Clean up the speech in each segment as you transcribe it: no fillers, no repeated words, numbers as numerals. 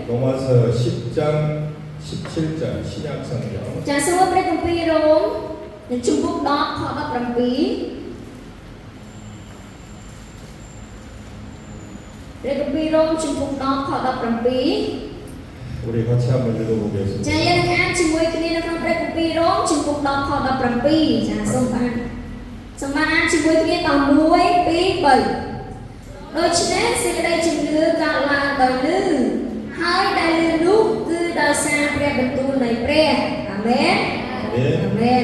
로마서 10장 17절 신약 성경. 자, semua berkumpi Rom dan cukup dok khot berkumpi. Berkumpi Rom cukup dok khot berkumpi. 우리 같이 한번 읽어보겠습니다. 자, yang kan cuma kini nak berkumpi Rom cukup dok khot berkumpi. 자, sembahan cuma kini tambui pi bai. ដូច្នេះសេចក្តីជំនឿកើតឡើងដោយលឺហើយដែលលឺនោះគឺដោយសារព្រះបន្ទូលនៃព្រះអាមែនអាមែន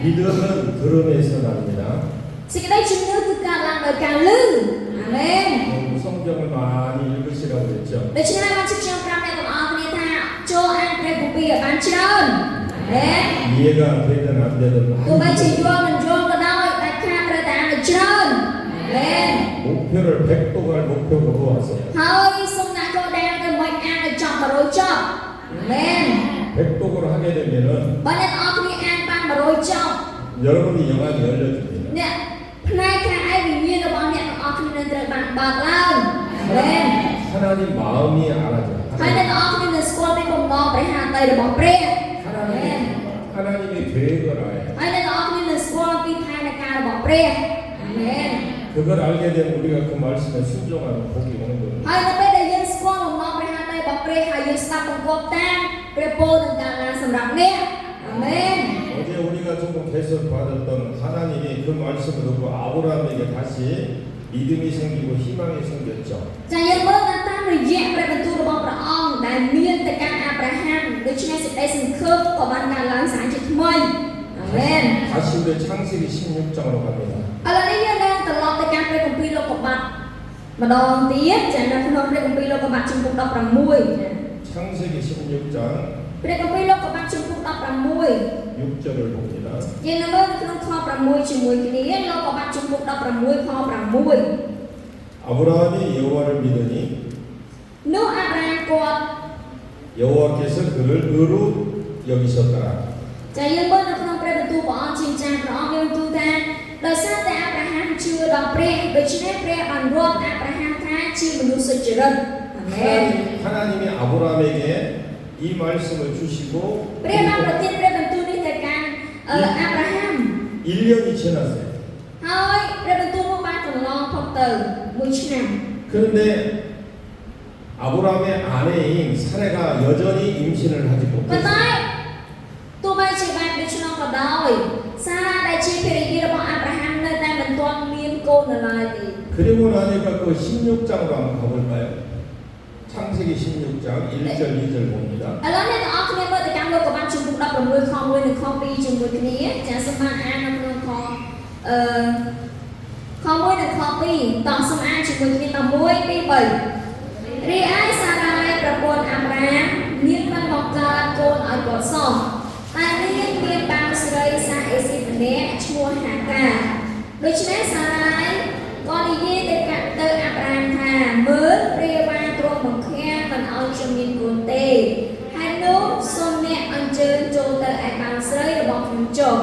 믿음은 들음에서 납니다. សេចក្តីជំនឿគឺកើតឡើងដោយការលឺអាមែន 성경을 많이 읽으시라고 그랬죠. ដូច្នេះបានជិះខ្ញុំប្រាប់អ្នកទាំងអស់គ្នាថាចូលអានព្រះគម្ពីរឲ្យបានច្រើនអាមែន 이해가 되든 안 되든 ទោះបីជាយល់មិនយល់ក៏ដោយតែខាតត្រូវតែអានឲ្យច្រើនអាមែន 목표를 100도갈 목표로 하세요. ហើយសូមអ្នកចូលដែលទៅមិនអានឲ្យចប់100ចប់អាមែន 100도를 하게 되면은 បើអ្នកទាំងអស់គ្នាអានបាន100ចប់ 여러분이 영안이 열려집니다. អ្នកផ្នែកខាងឯវិញ្ញាណរបស់អ្នកទាំងអស់គ្នានឹងត្រូវបានបើកឡើងអាមែន 하나님 마음이 알아져. ហើយអ្នកទាំងអស់គ្នានឹងស្គាល់ពីបំណងព្រះហត្ថីរបស់ព្រះអាមែន 하나님의 계획을 알아요. ហើយអ្នកទាំងអស់គ្នានឹងស្គាល់ពីផែនការរបស់ព្រះអាមែន 그걸 알게 되면 우리가 그 말씀에 순종하는 복이 오는 겁니다. ហើយនៅពេលដែលយើងស្គាល់បំណងព្រះហត្ថីរបស់ព្រះហើយយើងស្ដាប់បង្គាប់តាមព្រះពរនឹងកើតឡើងសម្រាប់អ្នកអាមែន 어제 우리가 조금 계속 받았던 하나님이 그 말씀을 듣고 아브라함에게 다시 믿음이 생기고 희망이 생겼죠. ចាយើងមើលតាមរយៈព្រះបន្ទូលរបស់ព្រះអង្គដែលមានទៅកាន់អាប់រ៉ាហាំដូច្នេះសេចក្តីសង្ឃឹមក៏បានកើតឡើងសារជាថ្មីអាមែន 다시 우리 창세기 16장으로 갑니다. ឥឡូវនេះយើងនឹងត្រឡប់ទៅកាន់ព្រះគម្ពីរលោកុបាតម្ដងទៀតចានៅក្នុងព្រះគម្ពីរលោកុបាតជំពូក16 창세기 16장 ព្រះគម្ពីរលោកុបាតជំពូក16 6절을 봅니다. យើងនឹងមើលក្នុងខ6ជាមួយគ្នាលោកុបាតជំពូក16ខ6 아브라함이 여호와를 믿으니 នោះអាប់រ៉ាហាំគាត់ 여호와께서 그를 의로 여기셨더라. ចាយើងមើលនៅក្នុងព្រះបន្ទូលព្រះអង្គជាចាស់ព្រះអង្គមានបន្ទូលថាដោយសារតែអាប់រ៉ាហាំជឿដល់ព្រះដូច្នេះព្រះបានរាប់អាប់រ៉ាហាំថាជាមនុស្សសុចរិតអាមែន 하나님이 아브라함에게 이 말씀을 주시고 ព្រះបានប្រទានព្រះបន្ទូលនេះទៅកាន់អាប់រ៉ាហាំ 1년이 지났어요. ហើយព្រះបន្ទូលនោះបានកន្លងផុតទៅ1ឆ្នាំ 그런데 아브라함의 아내인 사레가 여전히 임신을 하지 ប៉ុន្ 못했어요. តែទោះបីជាបែបដូច្នោះក៏ដោយសារ៉ាដែលជាភរិយារបស់អាប់រ៉ាហាំនៅតែមិនទាន់មានកូននៅឡើយទេ 그리고 나니까 그 16장으로 한번 가볼까요? 창세기 16장 1절 2절 봅니다. ឥឡូវអ្នកទាំងអស់គ្នាមើលទៅកាន់លោកុបាតជំពូក16ខ1និងខ2ជាមួយគ្នាចាសូមបានអាននៅក្នុងខខ1និងខ2តោះសូមអានជាមួយគ្នាត1 2 3រីឯសារ៉ាប្រពន្ធអាប់រ៉ាហាំនាងបានបង្កើតកូនឲ្យគាត់សោះតែនាងមានបាវស្រីសាអេស៊ីម្នាក់ឈ្មោះហាកាដូច្នេះសារ៉ាក៏និយាយទៅអាប់រ៉ាហាំថាមើលព្រះបានទ្រង់បង្ខាំងមិនឲ្យខ្ញុំមានកូនទេហើយនោះសូមអ្នកអញ្ជើញចូលទៅឯបាវស្រីរបស់ខ្ញុំចុះ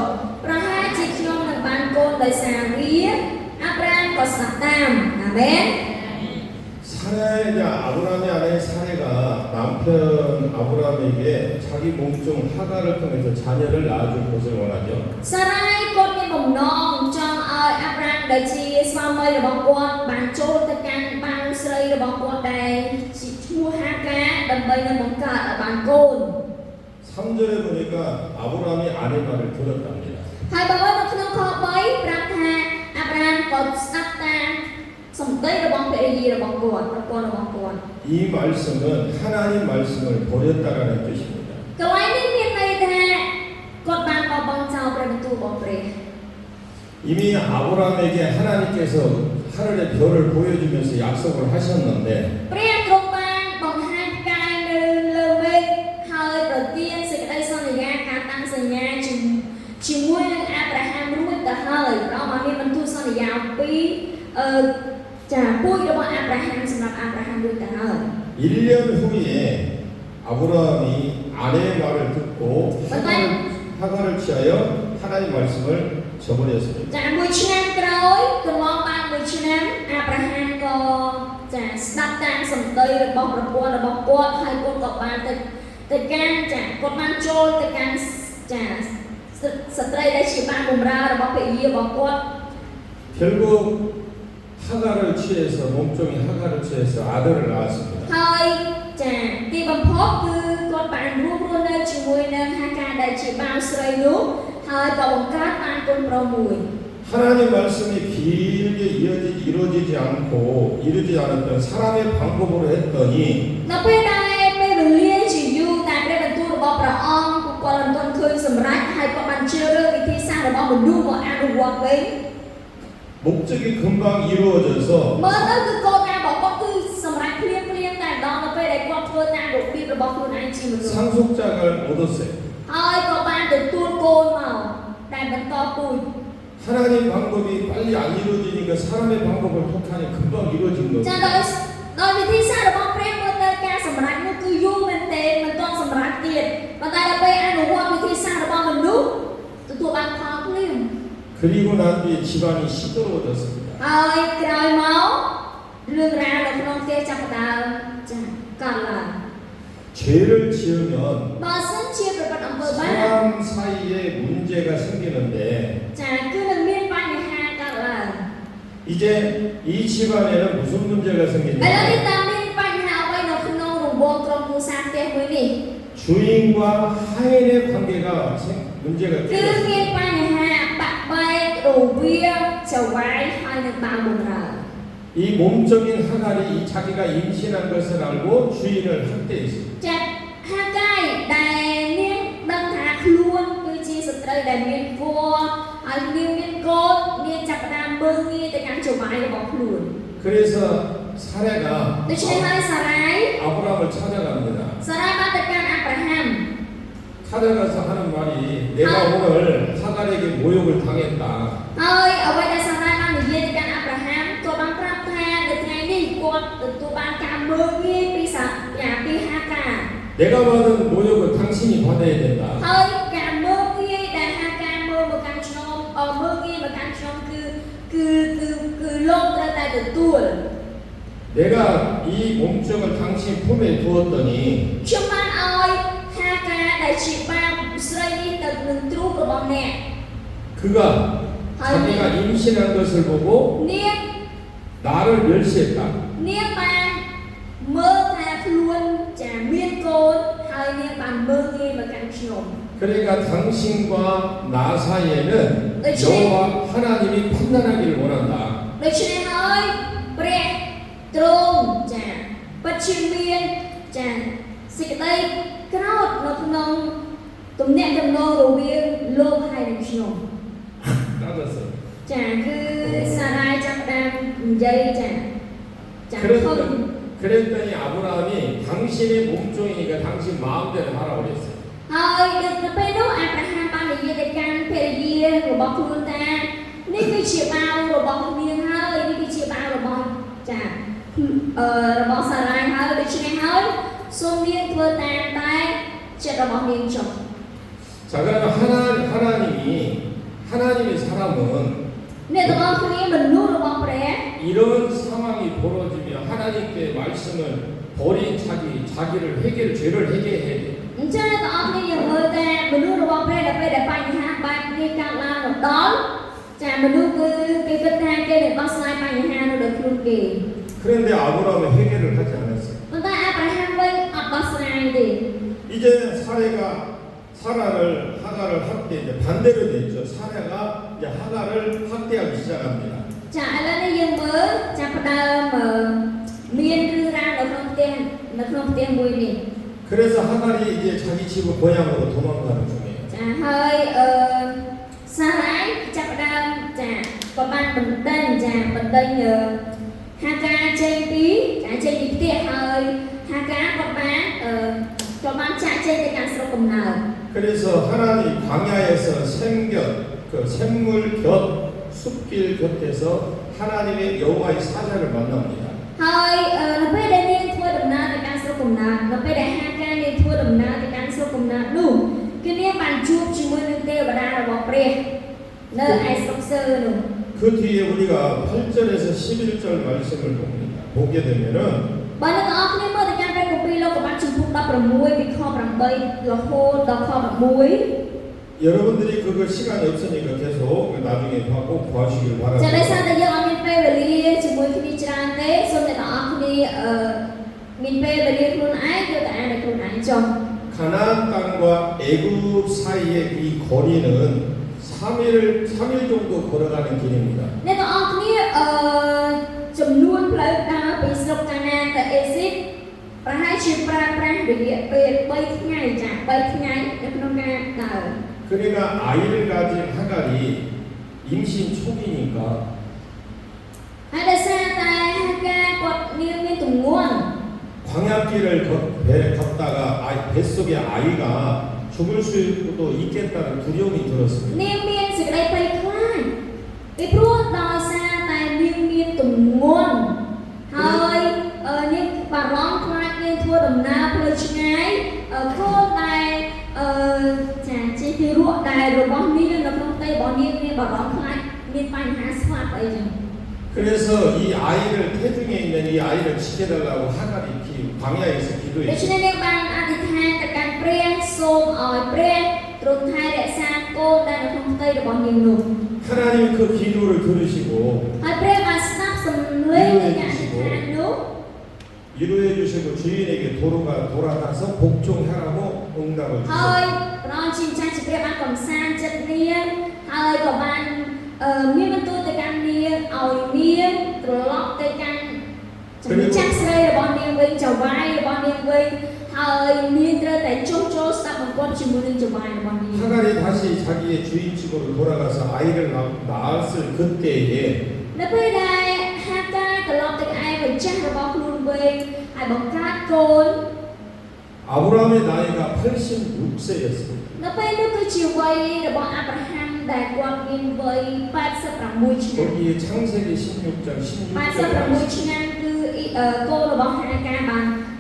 ប្រហែលជាខ្ញុំនឹងបានកូនដោយសារវាអាប់រ៉ាហាំក៏ស្ដាប់តាមអាមែន 사레 아브라함의 아내 사레가 남편 아브라함에게 자기 몸종 하가를 통해서 자녀를 낳아줄 것을 원하죠. សារ៉ាគាត់មានបំណងចង់ឲ្យអាប់រ៉ាហាំដែលជាស្វាមីរបស់គាត់បានចូលទៅកាន់បាវស្រីរបស់គាត់ដែលឈ្មោះហាកាដើម្បីនឹងបង្កើតឲ្យបានកូន 3절에 보니까 아브라함이 아내 말을 들었답니다. ហើយបើមើលនៅក្នុងខ3ប្រាប់ថាអាប់រ៉ាហាំក៏ស្ដាប់តាមសម្ដីរបស់ភរិយារបស់គាត់ប្រពន្ធរបស់គាត់ 이 말씀은 하나님 말씀을 버렸다라는 뜻입니다. កន្លែងនេះមានន័យថាគាត់បានបោះបង់ចោលព្រះបន្ទូលរបស់ព្រះ 이미 아브라함에게 하나님께서 하늘의 별을 보여주면서 약속을 하셨는데 ព្រះទ្រង់បានបង្ហាញផ្កាយនៅលើមេឃហើយប្រទានសេចក្តីសន្យាការតាំងសញ្ញាជាមួយនឹងអាប់រ៉ាហាំរួចទៅហើយព្រះអង្គបានមានបន្ទូលសន្យាអំពីចាពូជរបស់អាប់រ៉ាហាំសម្រាប់អាប់រ៉ាហាំរួចទៅហើយ 1년 후에 아브라함이 아내의 말을 듣고 하가를 취하여 하나님 말씀을 저버렸습니다. ចាមួយឆ្នាំក្រោយកន្លងបានមួយឆ្នាំអាប់រ៉ាហាំក៏ច ចាស្ដាប់តាមសម្ដីរបស់ប្រពន្ធរបស់គាត់ហើយកូនក៏បានទៅកាន់ចាគាត់បានចូលទៅកាន់ចាស្ត្រីដែលជាបានបម្រើរបស់ភរិយារបស់គាត់ 결국 하가를 취해서 몸종이 하가를 취해서 아들을 낳았습니다. ហើយចាទីបំផុតគឺគាត់បានរួមរស់នៅជាមួយនឹងហាកាដែលជាបាវស្រីនោះហើយក៏បង្កើតបានកូនប្រុសមួយ 하나님 말씀이 길게 이루어지지 않고 이루지 않았던 사람의 방법으로 했더니 នៅពេលដែលពេលវេលាជាយូរតែព្រះបន្ទូលរបស់ព្រះអង្គគាត់មិនទាន់ឃើញសម្រេចហើយគាត់បានជ្រើសរើសវិធីសាស្ត្ររបស់មនុស្សមកអនុវត្តវិញ 목적이 금방 이루어져서 មើលទៅគឺគោលការណ៍របស់គាត់គឺសម្រេចភ្លាមតែម្ដងនៅពេលដែលគាត់ធ្វើតាមរបៀបរបស់ខ្លួនឯងជាមនុស្ស 상속자를 얻었어요. ហើយក៏បានទទួលកូនមកដែលបន្តពូជ 하나님 방법이 빨리 안 이루어지니까 사람의 방법을 택하니 금방 이루어진 ចា 거죠. ដោយវិធីសាស្ត្ររបស់ព្រះមើលទៅការសម្រេចនោះគឺយូរមែនទេមិនទាន់សម្រេចទៀតប៉ុន្តែដល់ពេលអនុវត្តវិធីសាស្ត្ររបស់មនុស្សទទួលបានផលភ្លាម 그리고 난 뒤에 집안이 시끄러워졌습니다. ហើយក្រោយមករឿងរ៉ាវនៅក្នុងផ្ទះចាប់ផ្ដើមចាកើតឡើង 죄를 지으면 បើសិនជាប្រព្រឹត្តអំពើបាប 사람 사이에 문제가 생기는데 ចាគឺនឹងមានបញ្ហាកើតឡើង 이제 이 집안에는 무슨 문제가 ឥឡូវ 생기냐? នេះតើមានបញ្ហាអ្វីនៅក្នុងរង្វង់ក្រុមគ្រួសារផ្ទះមួយនេះ 주인과 하인의 관계가 문제가 គឺ 생겼어요. មានបញ្ហាបាក់បែករវាងចៅហ្វាយហើយនឹងបាវបម្រើ 이 몸적인 하갈이 자기가 임신한 것을 알고 주인을 학대했어요. ចាហាកាយដែលនាងដឹងថាខ្លួនគឺជាស្ត្រីដែលមានគួរហើយនាងមានកូននាងចាប់ផ្ដើមមើលងាយទៅកាន់ចៅហ្វាយរបស់ខ្លួន 그래서 사례가 ដូច្នេះហើយសារ៉ាយ 아브라함을 찾아갑니다. សារ៉ាយបានទៅកាន់អាប់រ៉ាហាំ 찾아가서 하는 말이 내가 오늘 하갈에게 모욕을 당했다. ហើយអ្វីដែលសារ៉ាយបាននិយាយទៅកាន់អាប់រ៉ាហាំគាត់បានប្រាប់ថានៅថ្ងៃនេះគាត់ទទួលបានការមើលងាយពីពីហាកា 내가 받은 모욕은 당신이 받아야 된다. ហើយការមើលងាយដែលហាកាមើលមកកាន់ខ្ញុំមើលងាយមកកាន់ខ្ញុំគឺលោកត្រូវតែទទួល 내가 이 몸종을 당신 품에 두었더니 ខ្ញុំបានឲ្យហាកាដែលជាបាវស្រីនេះទៅនឹងទ្រូងរបស់អ្នក 그가 자기가 임신한 것을 보고 នាង 나를 멸시했다. នាងបានមើលថាខ្លួនចាមានកូនហើយនាងបានមើលងាយមកកាន់ខ្ញុំ 그러니까 당신과 나 사이에는 여호와 하나님이 판단하기를 원한다. ដូច្នេះហើយព្រះទ្រង់ចាពិតជាមានចាសេចក្តីក្រោធនៅក្នុងទំនាក់ទំនងរវាងលោកហើយនិងខ្ញុំ 따졌어요. ចាគឺសារ៉ាយចាប់ផ្ដើមនិយាយចាខឹង 그랬더니 아브라함이 당신의 몸종이니까 당신 마음대로 하라고 그랬어요. ហើយនៅពេលនោះអាប់រ៉ាហាំបាននិយាយទៅកាន់ភរិយារបស់ខ្លួនថានេះគឺជាបាវរបស់នាងហើយនេះគឺជាបាវរបស់ចារបស់សារ៉ាយហើយដូច្នេះហើយសូមនាងធ្វើតាមតែចិត្តរបស់នាងចុះ 자, 그러면 하나님의 사람은 អ្នកទាំងអស់គ្នាមនុស្សរបស់ព្រះ 이런 상황이 벌어지면 하나님께 말씀을 버린 자기를 죄를 해결해야 돼요. អញ្ចឹងអ្នកទាំងអស់គ្នាយើងមើលតែមនុស្សរបស់ព្រះដែលពេលដែលបញ្ហាបែបនេះកើតឡើងមកដល់ចាមនុស្សគឺគេគិតថាគេនឹងដោះស្រាយបញ្ហានៅលើខ្លួនគេ 그런데 아브라함은 해결을 하지 않았어요. ប៉ុន្តែអាប់រ៉ាហាំវិញអត់ដោះស្រាយទេ 이제 하가를 이제 반대로 됐죠. 사례가 이제 하가를 학대하기 시작합니다. ចាឥឡូវនេះយើងមើលចាប់ផ្ដើមមានរឿងរ៉ាវនៅក្នុងផ្ទះមួយនេះ 그래서 하갈이 이제 자기 집을 고향으로 도망가는 중이에요. ចាហើយសារ៉ាយចាប់ផ្ដើមចាក៏បានបណ្ដេញហាកាចេញពីផ្ទះហើយហាកាក៏បានចាក់ចេញទៅកាន់ស្រុកកំណើត 그래서 하나님 광야에서 샘물 곁 숲길 곁에서 하나님의 여호와의 사자를 만납니다. ហើយនៅពេលដែលនាងធ្វើដំណើរទៅកាន់ស្រុកកំណើតនៅពេលដែលហាកានាងធ្វើដំណើរទៅកាន់ស្រុកកំណើតនោះគឺនាងបានជួបជាមួយនឹងទេវតារបស់ព្រះនៅឯស្រុកសើនោះ 그 뒤에 우리가 8절에서 11절 말씀을 봅니다. ហ 보게 되면은 បើអ្នកទាំងអស់គ្នាមើលទៅកាន់ព្រះគម្ពីរលោកុមារជំពូក16ពីខ8រហូតដល់ខ11 여러분들이 그거 시간이 없으니까 계속 나중에 꼭 보시길 ចាដោយ 바랍니다. សារតែយើងអត់មានពេលវេលាជាមួយគ្នាច្រើនទេសូមអ្នកទាំងអស់គ្នាមានពេលវេលាខ្លួនឯងយកតែអានតែខ្លួនឯងចុះ 가나안 땅과 애굽 사이의 이 거리는 3일 정도 걸어가는 길입니다. អ្នកទាំងអស់គ្នាចំនួនផ្លូវដើរពីស្រុកកាណានទៅអេស៊ីបប្រហែលជាប្រើប្រាស់រយៈពេល3ថ្ងៃចា3ថ្ងៃនៅក្នុងការដើរ 그러니까 아이를 가진 하갈이 임신 초기니까 ហើយដោយសារតែការគាត់នាងមានទម្ងន់ 광야길을 걷다가 뱃속에 아이가 죽을 수도 있겠다는 두려움이 들었습니다. នាងមានសេចក្តីភ័យខ្លាចពីព្រោះដោយសារតែនាងមានទម្ងន់ហើយនាងបារម្ភខ្លាចនាងធ្វើដំណើរផ្លូវឆ្ងាយកូនដែលចាជាទីរក់ដែលរបស់នាងនៅក្នុងផ្ទៃរបស់នាងមានបារម្ភខ្លាចមានបញ្ហាស្លាប់អីចឹង 그래서 이 아이를 태중에 있는 이 아이를 지켜달라고 하갈이 광야에서 ដូច្នេះ 기도했습니다. នាងបានអធិដ្ឋានទៅកាន់ព្រះសូមឲ្យព្រះទ្រង់ថែរក្សាកូនដែលនៅក្នុងផ្ទៃរបស់នាងនោះ 하나님 그 기도를 들으시고 ហើយព្រះបានស្ដាប់សំឡេងនៃការអធិដ្ឋាននោះ 위로해 주시고 주인에게 돌아가서 복종하라고 응답을 ហើយ 주셨습니다. ព្រះអង្គជាម្ចាស់ជាព្រះបានកំសាន្តចិត្តនាងហើយក៏បានមានបន្ទូលទៅកាន់នាងឲ្យនាងត្រឡប់ទៅកាន់ម្ចាស់ស្រីរបស់នាងវិញចៅវាយរបស់នាងវិញហើយនាងត្រូវតែចុះចូលស្ដាប់បង្គាប់ជាមួយនឹងចៅវាយរបស់នាង 하갈이 다시 자기의 주인집으로 돌아가서 아이를 낳았을 그때에 នៅពេលដែលហាកាត្រឡប់ទៅឯម្ចាស់របស់ខ្លួនវិញហើយបង្កើតកូន 아브라함의 나이가 86세였습니다. នៅពេលនោះគឺជាវ័យរបស់អាប់រ៉ាហាំដែលគាត់មានវ័យ86ឆ្នាំ 거기에 창세기 16장 86ឆ្នាំគឺកូនរបស់ហាកា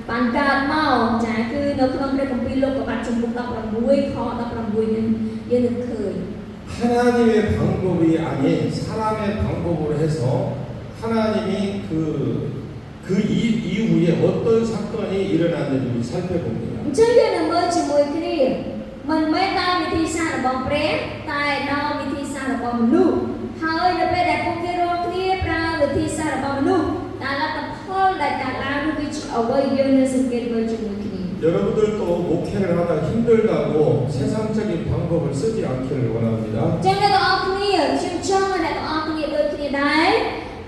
បានកើតមកចាគឺនៅក្នុងព្រះគម្ពីរលោកុមារជំពូក16ខ16នេះយើងនឹងឃើញ 하나님의 방법이 아닌 사람의 방법으로 해서 하나님이 그 이후에 어떤 사건이 일어났는지 살펴봅니다. អញ្ចឹងយើងនឹងមើលជាមួយគ្នាមិនមែនតាមវិធីសាស្ត្ររបស់ព្រះតែតាមវិធីសាស្ត្ររបស់មនុស្សហើយនៅពេលដែលពួកគេរកគ្នាប្រើវិធីសាស្ត្ររបស់មនុស្សតែលទ្ធផលដែលកើតឡើងនោះគឺជាអ្វីយើងនឹងសង្កេតមើលជាមួយគ្នា 여러분들도 목회를 하다 힘들다고 세상적인 방법을 쓰지 않기를 원합니다. ចឹងអ្នកទាំងអស់គ្នាខ្ញុំចង់ឲ្យអ្នកទាំងអស់គ្នាដូចគ្នាដែរ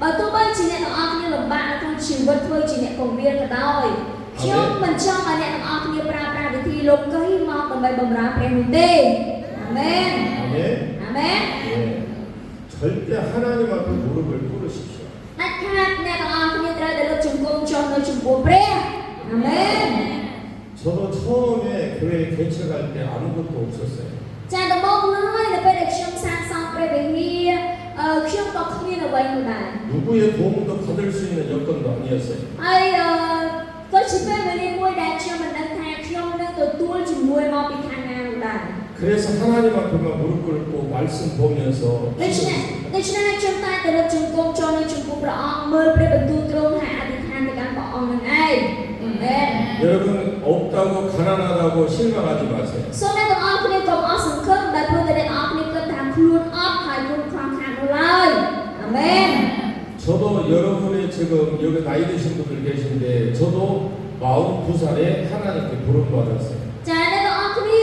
បើទោះបីជាអ្នកទាំងអស់គ្នាលំបាកនៅក្នុងជីវិតធ្វើជាអ្នកពង្រៀនក៏ដោយខ្ញុំមិនចង់ឲ្យអ្នកទាំងអស់គ្នាប្រើប្រាស់វិធីលោកីមកដើម្បីបម្រើព្រះនោះទេអាមែន 아멘. អាមែន 예. 절대 하나님 앞에 무릎을 꿇으십시오. ដាច់ខាតអ្នកទាំងអស់គ្នាត្រូវតែលើកជង្គង់ចុះនៅចំពោះព្រះអាមែន 저도 처음에 교회 개척할 때 아무것도 없었어요. ចាដំបូងឡើយនៅពេលដែលខ្ញុំសាងសង់ព្រះវិហារខ្ញុំក៏គ្មានអ្វីនោះដែរ 누구의 도움도 받을 수 있는 여건도 아니었어요. ហើយក៏ជាពេលវេលាមួយដែលខ្ញុំមិនដឹងថាខ្ញុំនឹងទទួលជំនួយមកពីខាងណានោះដែរ 그래서 하나님 앞에만 무릎 꿇고 말씀 보면서 ដូច្នេះខ្ញុំតែទៅលើកជង្គង់ចុះនៅចំពោះព្រះអង្គមើលព្រះបន្ទូលទ្រង់ហើយអធិដ្ឋានទៅកាន់ព្រះអង្គនឹងឯងអាមែន 여러분 없다고 가난하다고 실망하지 마세요. សូមអ្នកទាំងអស់គ្នាកុំអស់សង្ឃឹមដែលព្រោះតែអ្នកទាំងអស់គ្នាគិតថាខ្លួនអត់ហើយខ្លួនខ្វះខាតនោះឡើយអាមែន 저도 여러분의 지금 여기 나이 드신 분들 계신데 저도 42살에 하나님께 부름받았어요. ចាអ្នកទាំងអស់គ្នា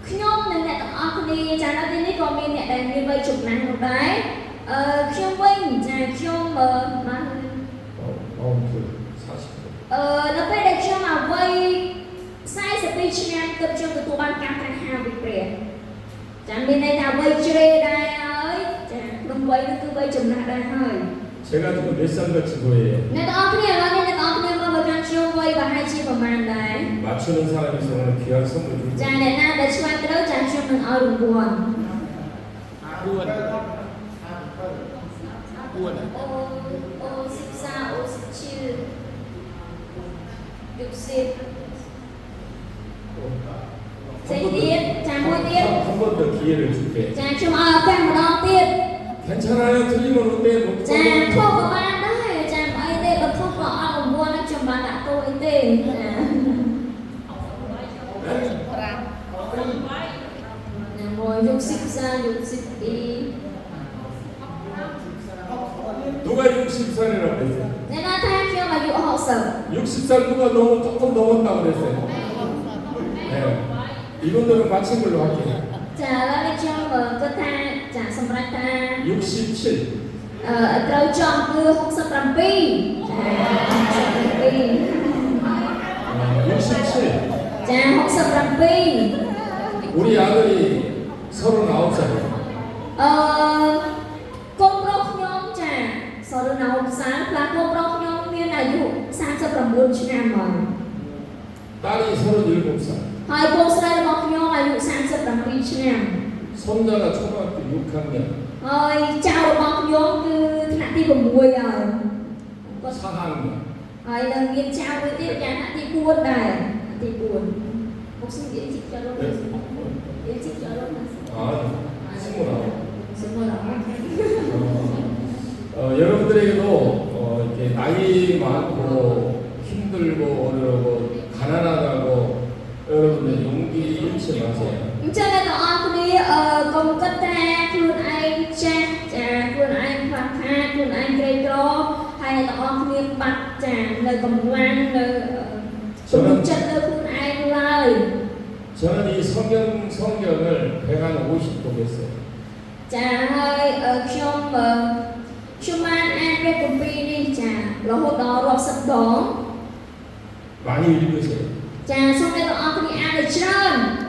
ខ្ញុំនិងអ្នកទាំងអស់គ្នាចានៅទីនេះក៏មានអ្នកដែលមានវ័យចំណាស់នោះដែរខ្ញុំវិញចាខ្ញុំបាន 42, 40. នៅពេលដែលខ្ញុំមកវ័យ42ឆ្នាំទើបខ្ញុំទទួលបានការត្រាស់ហៅពីព្រះចាមានន័យថាវ័យជ្រេដែរហើយចាក្នុងវ័យនោះគឺវ័យចំណាស់ដែរហើយ 제가 지금 몇 살 같이 보여요? អ្នកទាំងអស់គ្នាឥឡូវនេះអ្នកទាំងអស់គ្នាមើលមកខាងខ្ញុំវ័យប្រហែលជាប្រហែលដែរ 맞추는 사람이 있으면 오늘 귀한 선물 줄 ចា 거예요. អ្នកណាដែលឆ្លើយត្រូវចាខ្ញុំនឹងឲ្យរង្វាន់ Buồn. Buồn à? អូ13អូ17 60 자,មួយទៀត 한 번 더 기회를 줄게. ចាខ្ញុំឲ្យឱកាសម្ដងទៀត 괜찮아요. 틀리면 어때? ចាខុសក៏បានដែរចាមិនអីទេ Rồi dục ra dục đi. 누가 60살이라고 그랬어요? Nên là thay khi mà dụ họ sợ. 60살 누가 조금 넘었다고 그랬어요? 네. 이분들은 맞힌 걸로 할게요. Chả là đi cho mở cơ tha, chả xong ra ta. 67. Trâu chọn cứ không sợ làm pi. 67. Chả không sợ làm pi. 우리 아들이 39살이에요. Công rốc nhóm chả sau đó nào sáng là công rốc nhóm miên là dụ sáng sắp làm buôn chứ nào mà. 딸이 37살. Hai cô sai là bọc nhau là dụ sáng sắp làm buôn chứ nào. 손자가 초등학교 6학년. Rồi chào bọc nhóm cứ thả đi vào mùi rồi. 4학년. Rồi lần viên chào với tiếp nhà thả đi buôn này. Thả đi buôn. Học sinh diễn dịch cho lúc này. Diễn dịch cho lúc này. 아, 29. Xin mời đó. 여러분들에게도 이렇게 나이 많고 힘들고 어려고 가난하다고 여러분들 용기 잃지 마세요. Cho nên là ông đi cùng kết ta khuôn anh cha khuôn anh phạt tha khuôn anh cây trô hay là ông đi bắt trả lời cầm quan lời dùng chân lời khuôn anh lời. 저는 이 성경을 150도 했어요. Chà hơi ở trong an an cái công ty đi chà là hôm đó rồi sắp đón. 많이 읽으세요. Chà xong đây là ông đi ăn được trơn.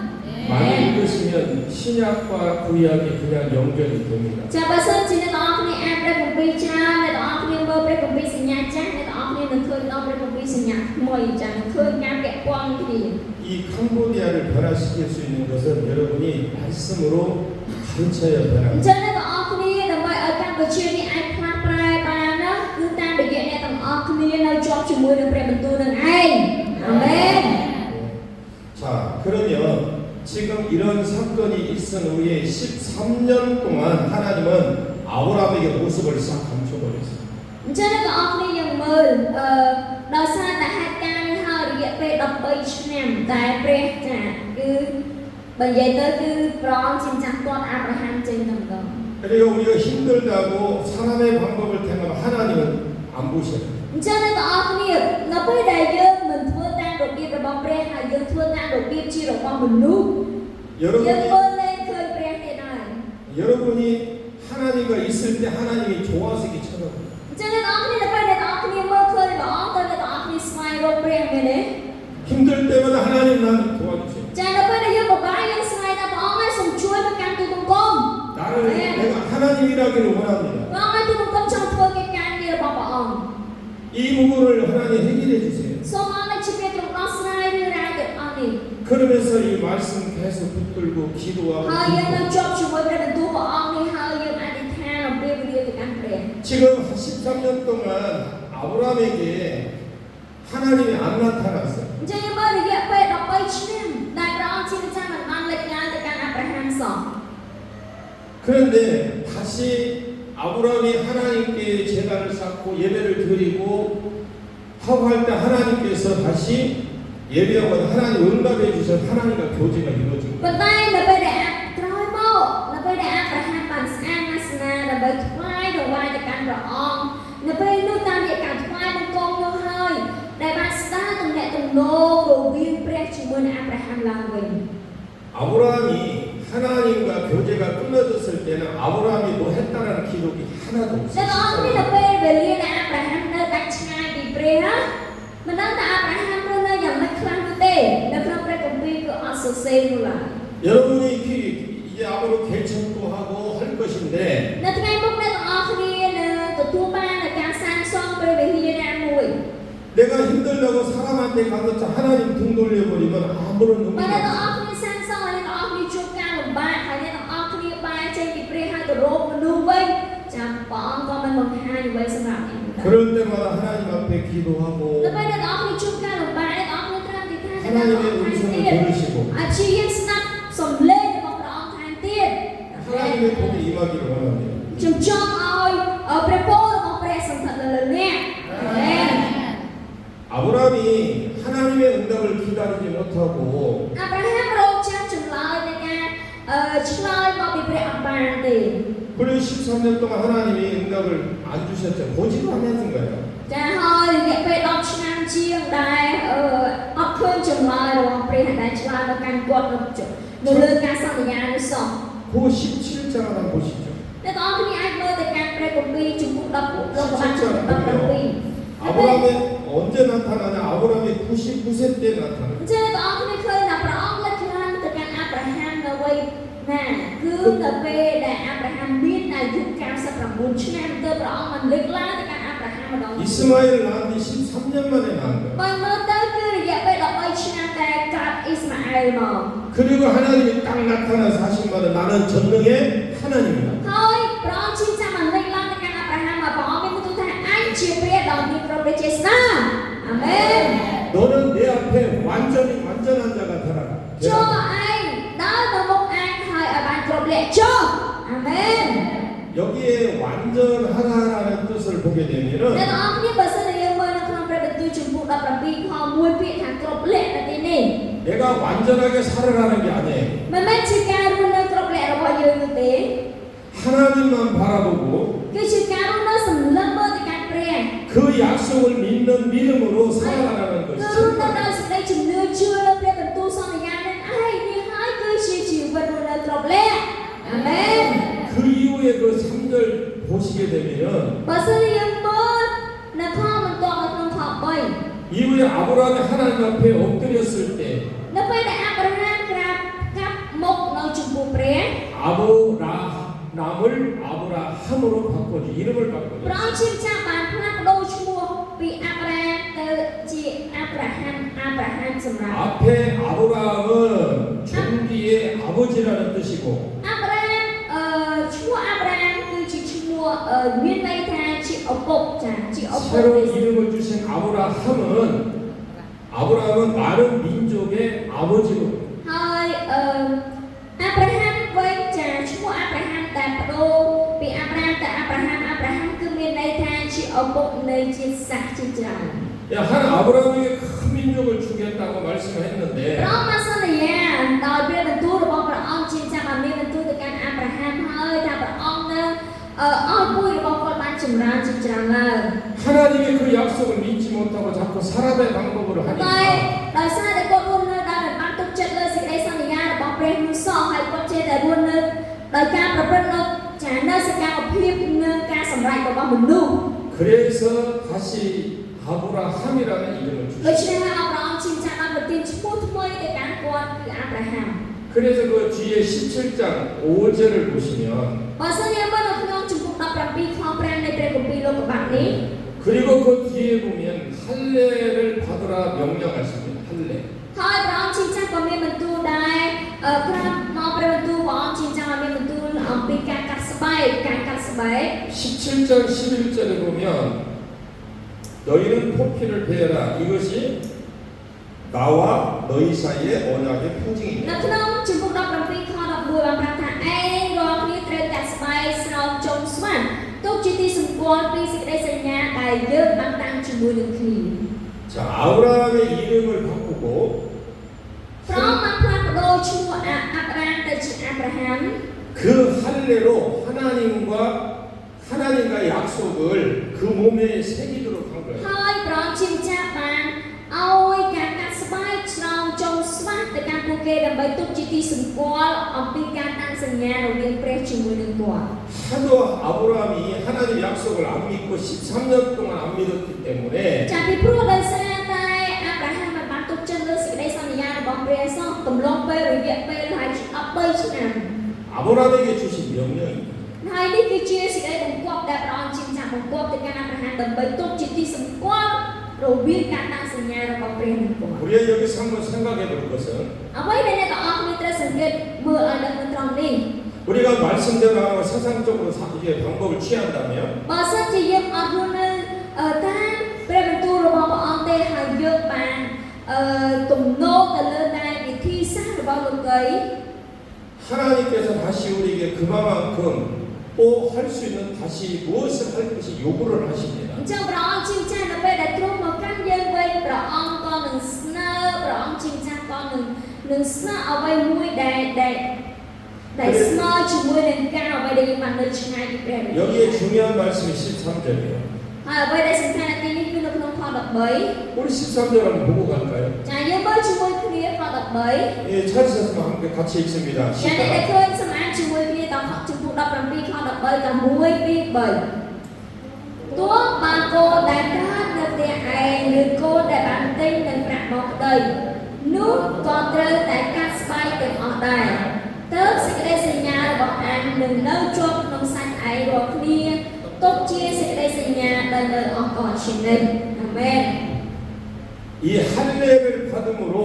많이 읽으시면 신약과 구약이 그냥 연결이 됩니다. Chà bà sơn chỉ là ông đi ăn cái công ty trơn, là ông đi mơ cái công ty sinh nhật chắc, là ông đi được khơi đó cái công ty sinh nhật mồi chà khơi ngắm kẹt quăng cái gì. 이 캄보디아를 변화시킬 수 있는 것은 여러분이 말씀으로 가르쳐야 변합니다. Cho nên là ông đi là mày ở Campuchia đi anh phát prai bà nó cứ ta được vậy này tầm ông đi nơi cho chúng môi được bèn tu được anh. Amen. 자, 그러면 지금 이런 사건이 있은 후에 13년 동안 하나님은 아브라함에게 모습을 싹 감춰버렸어요. Cho nên là ông đi dòng mời đó xa tại hai ca đi hơi địa về đập bay nằm tại pre trả cứ bởi vậy tới cứ ron xin chắc con Abraham trên tầm đồng. 그리고 우리가 힘들다고 사람의 방법을 택하면 하나님은 안 보셔요. Cho nên là ông đi nó với đại dương mình thua tan đột biên rồi bom pre hay dương thua tan đột biên chi rồi bom mình núp. Dương vươn lên khơi pre thế này. 여러분이 하나님과 있을 때 하나님이 좋아서 이렇게 쳐다봐요. Cho nên ông đi là phải để ông đi mơ khơi và ông tới là ông đi xoay rồi pre về đấy. 힘들 때마다 하나님 나를 도와주세요. Cha nó phải để dương một bãi dương xoay ta và ông ấy dùng chuối và cam tu công công. 나를 내가 하나님이라기를 원합니다. Và ông ấy tu công công trong thua cái cam đi là bỏ ông. 이 부분을 하나님 해결해 주세요. Xong ông ấy chỉ biết trong đó xoay đưa ra được ông đi. 그러면서 이 말씀 계속 붙들고 기도하고 Hơi dương nó chọc chúng với pre tu của ông đi hơi dương ai đi tha làm pre về được ăn pre. 지금 13년 동안 아브라함에게 하나님이 안 나타났어요. Cho nên bởi vì pre đọc bay chim đại đó chỉ là cha mình ăn lệch ra từ căn Abraham xong. 그런데 다시 아브라함이 하나님께 제단을 쌓고 예배를 드리고 하고 할 때 하나님께서 다시 예배하고 하나님 응답해 주셔서 하나님과 교제가 이루어진 거예요. Còn tay là bây để trói mô là bây để Abraham bằng sang Asna là bây thoái đồ vai từ căn rõ ông là bây nước ta địa cả thoái bằng công vô hơi đại bác xa từng lệ từng nô đồ viên pre chỉ muốn Abraham làm mình. 아브라함이 하나님과 교제가 끊어졌을 때는 아브라함이 뭐 했다라는 기록이 하나도 Nên ông biết là 없어요. bây về liên là Abraham nơi đánh ngay bị pre á mình nói là Abraham nơi dòng nó khăn tê nó không pre công viên của họ sơ xê luôn là 여러분이 이제 앞으로 개척도 하고 할 것인데 nên ngay lúc này ông đi tụi thua ba là càng sang xong pre về hiên ra mùi. 내가 힘들다고 사람한테 가서 하나님 등 돌려버리면 아무런 Mà 의미가 nên 없어요. ông đi sang xong rồi nên ông đi chụp ca một bài hay nên ông đi bài trên bị pre hai tụi rô mà lưu vây chẳng bỏ con mình một hai như vậy xong rồi 그럴 때마다 하나님 앞에 기도하고 lúc bây giờ ông đi chụp ca một bài nên ông đi ra thì tha 하나님의 음성을 들으시고 chi yên snap sống lên để bọc đó ông thành tiên 하나님의 복이 임하기를 원합니다. chụp cho ông ở prepo là bọc pre sống thật là lớn nè. 아브라함이 하나님의 응답을 기다리지 못하고 អាប់រ៉ាហាំរងចាំចម្លើយនៃការឆ្លើយមកពីព្រះអបានទេ 그리고 13년 동안 하나님이 응답을 안 주셨죠. 보지도 않았는 거예요. ចាហើយរយៈពេល10ឆ្នាំជាងដែលអត់ឃើញចម្លើយរបស់ព្រះដែលឆ្លើយមកកាន់គាត់នៅលើការសន្យានោះសោះ 그 17장을 한번 보시죠. តែបងប្អូនអាចមើលទៅកាន់ព្រះគម្ពីរជំពូក10លោកបានជំពូក17 아브라함이 언제 나타나냐? 아브라함이 99세 때 나타나요. អញ្ចឹងបងប្អូនឃើញថាព្រះអង្គលេចឡើងទៅកាន់អាប់រ៉ាហាំនៅវ័យណាគឺនៅពេលដែលអាប់រ៉ាហាំមានអាយុ99ឆ្នាំទើបព្រះអង្គបានលេចឡើងទៅកាន់អាប់រ៉ាហាំម្ដង 이스마엘 낳은 지 13년 만에 낳은 거예요. បើមើលទៅគឺរយៈពេល13ឆ្នាំតែកើតអ៊ីស្ម៉ាអែលមក 그리고 하나님이 딱 나타나서 하신 말은 나는 전능의 하나님이다. ហើយព្រះអង្គชี้ចាំបានលេចឡើងទៅកាន់អាប់រ៉ាហាំមកព្រះអង្គមានបន្ទូលថាអញជាព្រះដ៏មានព្រះរាជាស្នាអាមែន 너는 내 앞에 완전히 완전한 자가 되라. ចូលឯងដើរទៅមុខអញហើយឲ្យបានគ្រប់លក្ខចូលអាមែន 여기에 완전하다라는 뜻을 보게 អ្នក 되면은 ទាំងអស់គ្នាបើសិនជាយើងមើលនៅក្នុងព្រះបន្ទូលជំពូក17ខ1ពាក្យថាគ្រប់លក្ខនៅទីនេះ 내가 완전하게 살아라는 게 아니에요. មិនមែនជាការរស់នៅគ្រប់លក្ខរបស់យើងនោះទេ 하나님만 바라보고 គឺជាការរស់នៅសម្លឹងមើលទៅកាន់ព្រះ 그 약속을 믿는 믿음으로 살아가라는 គឺរ 것이죠. ស់នៅដោយសេចក្តីជំនឿជឿលើព្រះបន្ទូលសន្យានឹងឯងនេះហើយគឺជាជីវិតរស់នៅគ្រប់លក្ខអាមែន 그 이후에 그 3절 보시게 되면은 បើសិនជាយើងមើលនៅខបន្ទាប់នៅក្នុងខ3 이후에 아브라함이 하나님 앞에 엎드렸을 때 នៅពេលដែលអាប់រ៉ាហាំក្រាបកាប់មុខនៅចំពោះព្រះ 아브라함을 아브라함으로 바꿔줘. 이름을 ព្រះ 바꿔줘. អង្គឈាមចាស់បានផ្លាស់ប្ដូរឈ្មោះពីអាប់រ៉ាទៅជាអាប់រ៉ាហាំសម្រាប់ 앞에 아브라함은 종기의 아버지라는 뜻이고 អាប់រ៉ាឈ្មោះអាប់រ៉ាគឺជាឈ្មោះមានន័យថាជាឪពុកចាជាឪពុក 새로운 이름을 주신 아브라함은 많은 민족의 아버지로 ហើយអាប់រ៉ាហាំវិញចាឈ្មោះអាប់រ៉ាហាំតែបដូរពីអាប់រ៉ាទៅអាប់រ៉ាហាំគឺមានន័យថាជាឪពុកនៃជាតិសាសន៍ជាច្រើន 야, 한 아브라함에게 큰 민족을 주겠다고 말씀했는데 ព្រះអង្គបានសន្យាដោយព្រះបន្ទូលរបស់ព្រះអង្គជាចាំបានមានបន្ទូលទៅកាន់អាប់រ៉ាហាំហើយថាព្រះអង្គនឹងឲ្យពូជរបស់គាត់បានចម្រើនជាច្រើនឡើង 하나님의 그 약속을 믿지 못하고 자꾸 사람의 방법으로 តែ 하니까 ដោយសារតែគាត់រស់នៅដោយមិនបានទុកចិត្តលើសេចក្តីសន្យារបស់ព្រះនោះសោះហើយគាត់ចេះតែរស់នៅដោយការប្រព្រឹត្តនៅចានៅសកម្មភាពនិងការសម្រេចរបស់មនុស្ស 그래서 다시 아브라함이라는 이름을 ដូ 주셨어요. ច្នេះហើយព្រះអង្គជាចាំបានប្រទានឈ្មោះថ្មីទៅកាន់គាត់គឺអាប់រ៉ាហាំ 그래서 그 뒤에 17장 5절을 보시면 បើសិនជាមើលនៅក្នុងជំពូក17ខ5នៃព្រះគម្ពីរលោកុបាទនេះ 그리고 그 뒤에 보면 할례를 받으라 명령하십니다. 할례. ហើយព្រះអង្គជាចាំក៏មានបន្ទូលដែរក្រោយមកព្រះបន្ទូលព្រះអង្គជាចាំមានបន្ទូលអំពីការកាត់ស្បែក 17장 11절에 보면 너희는 포피를 베어라. 이것이 나와 너희 사이의 언약의 នៅ 표징이다. ក្នុងជំពូក17ខ11បានប្រាប់ថាឯងរាល់គ្នាត្រូវកាត់ស្បែកស្រោមចុងស្វាទុកជាទីសម្គាល់ពីសេចក្តីសញ្ញាដែលយើងបានតាំងជាមួយនឹងគ្នា 자, 아브라함의 이름을 바꾸고 ព្រះអង្គបានផ្លាស់ប្ដូរឈ្មោះអាប់រ៉ាទៅជាអាប់រ៉ាហាំ 그 할례로 하나님과 약속을 그 몸에 새기도록 한 거예요. ហើយព្រះអង្គជាម្ចាស់បានឲ្យការកាត់ស្បែកស្រោមចុងស្វាទៅកាន់ពួកគេដើម្បីទុកជាទីសម្គាល់អំពីការតាំងសញ្ញារវាងព្រះជាមួយនឹងគាត់ 하도 아브라함이 하나님 약속을 안 믿고 13년 동안 안 믿었기 때문에 ចាពីព្រោះដោយសារតែអាប់រ៉ាហាំបានទុកចិត្តលើសេចក្តីសន្យារបស់ព្រះសោះកំឡុងពេលរយៈពេលហើយ13ឆ្នាំ 아브라함에게 주신 명령입니다. ហើយនេះគឺជាសេចក្តីបង្គាប់ដែលព្រះអង្គជាម្ចាស់បង្គាប់ទៅកាន់អាប់រ៉ាហាំដើម្បីទុកជាទីសម្គាល់រវាងការតាំងសញ្ញារបស់ព្រះនិងគាត់ 우리가 여기서 한번 생각해 볼 것은 អ្វីដែលអ្នកទាំងអស់គ្នាត្រូវសង្កេតមើលឲ្យដឹងនៅត្រង់នេះ 우리가 말씀대로 하고 세상적으로 이게 방법을 취한다면 បើសិនជាយើងអត់រស់នៅតាមព្រះបន្ទូលរបស់ព្រះអង្គទេហើយយើងបានទំនោរទៅលើតែវិធីសាស្ត្ររបស់លោកី 하나님께서 다시 우리에게 그만큼 또 할 수 있는 다시 무엇을 할 것이 요구를 하십니다. អញ្ចឹងព្រះអង្គជាម្ចាស់នៅពេលដែលទ្រង់មកកាន់យើងវិញព្រះ នឹងស្នើអ្វីមួយដែលស្នើជាមួយនឹងការអ្វីដែលយើងបាននៅឆ្ងាយពីព្រះ 여기에 중요한 말씀이 13절이에요. ហើយអ្វីដែលសំខាន់ទីនេះគឺនៅក្នុងខ13 우리 13절 한번 보고 갈까요? ចាយើងមើលជាមួយគ្នាខ13 예, 찾으셨으면 함께 같이 읽습니다. ចាអ្នកដែល 시작. ឃើញសម្អាតជាមួយគ្នាដល់ចំពោះ17ខ13ក៏1 2 3ទោះបានកូនដែលកើតនៅផ្ទះឯងឬកូនដែលបានទិញនឹងប្រាក់មកក្តីនោះក៏ត្រូវតែកាត់ស្បែកទាំងអស់ដែរទើបសេចក្តីសញ្ញារបស់អញនឹងនៅជាប់ក្នុងសាច់ឯងរាល់គ្នាទុកជាសេចក្តីសញ្ញាដែលនៅអស់កលជានិច្ចអាមែន 이 할례를 받음으로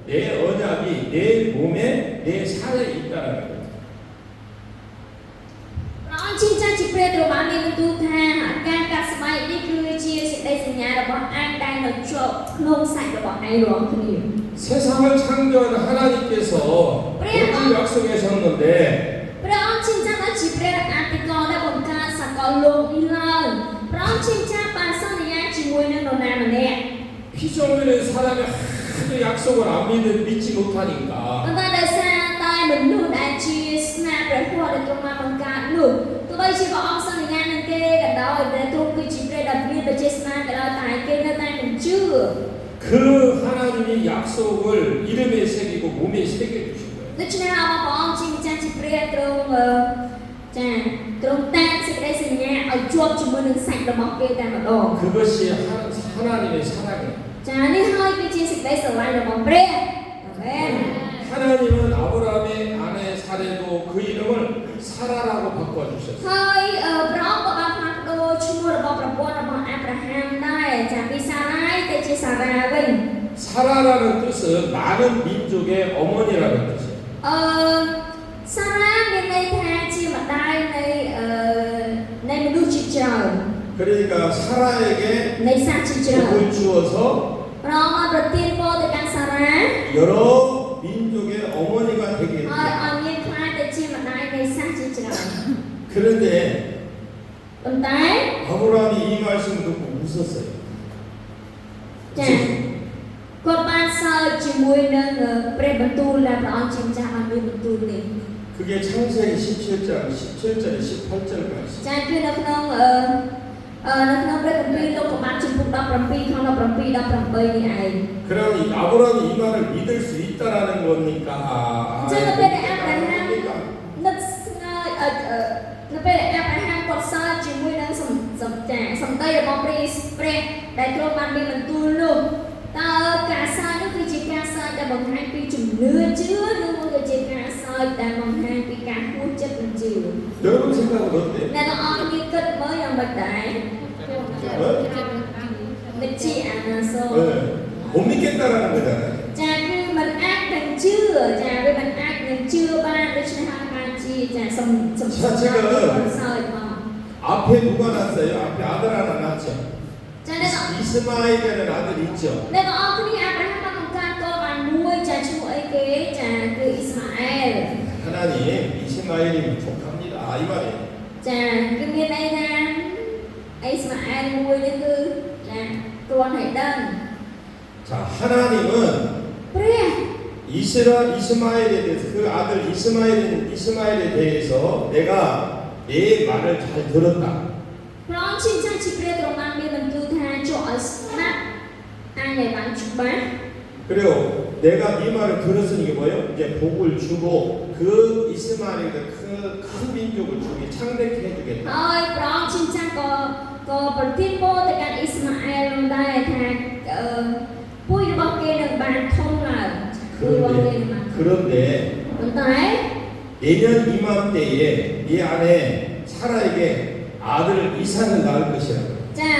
내 언약이 내 몸에 내 살에 있다는 거예요. ព្រះអង្គជាចាស់ជាព្រះទ្រង់បានមានបន្ទូលថាការកាត់ស្បែកនេះគឺជាសេចក្តីសញ្ញារបស់អញដែលនៅជាប់ក្នុងសាច់របស់ឯងរាល់គ្នា 세상을 창조한 하나님께서 모든 약속하셨는데 ព្រះអង្គជាចាស់ដែលជាព្រះអធិការដែលបង្កើតសកលលោកនេះឡើងព្រះអង្គជាចាស់បានសន្យាជាមួយនឹងនរណាម្នាក់ 피조물의 사람이 하도 약속을 안 믿지 못하니까 ប៉ុន្តែដោយសារតែមនុស្សដែលជាស្នាព្រះហស្ថដែលទ្រង់បានបង្កើតនោះទោះបីជាព្រះអង្គសន្យានឹងគេក៏ដោយដែលទ្រង់គឺជាព្រះដែលមានបច្ចេស្នាក៏ដោយតែគេនៅតែមិនជឿ 그 하나님이 약속을 이름에 새기고 몸에 새겨주신 거예요. ដូច្នេះហើយព្រះអង្គជាម្ចាស់ជាព្រះទ្រង់ទ្រង់តាំងសេចក្តីសញ្ញាឲ្យជាប់ជាមួយនឹងសាច់របស់គេតែម្ដង 그것이 하나님의 사랑이에요. ចានេះហើយគឺជាសេចក្តីស្រឡាញ់របស់ព្រះអាមែន 하나님은 아브라함의 아내 사례도 그 이름을 사라라고 바꿔주셨어요. ហើយព្រះអង្គក៏បានផ្លាស់ប្ដូរឈ្មោះរបស់ប្រពន្ធរបស់អាប់រ៉ាហាំដែរចាពីសារ៉ាយទៅជាសារ៉ាវិញ 사라라는 뜻은 많은 민족의 어머니라는 뜻이에요. សារ៉ាមានន័យថាជាម្ដាយនៃមនុស្សជាច្រើន 그러니까 사라에게 នៃសាសជាច្រើន 복을 주어서 ព្រះអង្គបានប្រទានពរទៅកាន់សារ៉ា 여러 민족의 어머니가 되게 ហើយ 돼요. ឲ្យមានខ្លាចទៅជាម្ដាយនៃសាសជាច្រើន 그런데 ប៉ុន្តែ 아브라함이 이 말씀을 듣고 웃었어요. ចាគាត់បានសើចជាមួយនឹងព្រះបន្ទូលដែលព្រះអង្គជាម្ចាស់បានមានបន្ទូលនេះ 그게 창세기 17절에 18절 말씀. ចាគឺនៅក្នុងព្រះគម្ពីរលោកុមារចំពុក17ខ17 18នេះឯង 그럼 아브라함이 이 말을 믿을 수 있다라는 겁니까? 자, 근데 아브라함 그러니까 នឹកស្ងើនៅពេលអាប់រ៉ាហាំគាត់សើចជាមួយនឹងសម្ដីរបស់ព្រះដែលទ្រង់បានមានបន្ទូលនោះតើការសើចនោះគឺជាការសើចដែលបង្ហាញពីជំនឿជឿឬមួយក៏ជាការសើចដែលបង្ហាញពីការគួរចិត្តមិនជឿ 여러분 생각은 어때요? អ្នកទាំងអស់គ្នាគិតមើលយ៉ាងម៉េចដែរមិនជាអាណាសូ 네. 못 믿겠다라는 거잖아요. ចាគឺមិនអាចនឹងជឿចាវាមិនអាចនឹងជឿបានដូច្នេះហើយបានជាចាសំសើចមក 앞에 누가 낳았어요? 앞에 아들 하나 낳았죠. ចាអ្នក 이스마엘이라는 아들 있죠. អ្នកទាំងអស់គ្នាអាប់រ៉ាហាំបានបង្កើតកូនបានមួយចាឈ្មោះអីគេចាគឺអ៊ីស្ម៉ាអែល 하나님 이스마엘이 부족합니다. 이 말이에요. ចាគឺមានន័យថាអ៊ីស្ម៉ាអែលមួយនេះគឺចាគ្រាន់តែដឹង 자, 하나님은 ព្រះ 이스마엘에 대해서 그 아들 이스마엘에 대해서 내가 내 말을 잘 들었다. ព្រះអង្គជាចាស់ជាព្រះទ្រង់បានមានបន្ទូលថាចូលឲ្យស្ដាប់អាយឲ្យបានច្បាស់ 그리고 내가 네 말을 들었으니 이게 뭐예요? 이제 복을 주고 그 이스마엘의 큰 민족을 주게 창대케 해주겠다. ហើយព្រះអង្គជាចាស់ក៏ប្រទានពរទៅកាន់អ៊ីស្ម៉ាអែលនោះដែរថាពូជរបស់គេនឹងបានធំឡើងពូជរបស់គេនឹងបាន 그런데 ប៉ុន្តែ 내년 이맘때에 네 아내 사라에게 아들 이삭을 낳을 것이라고. ចា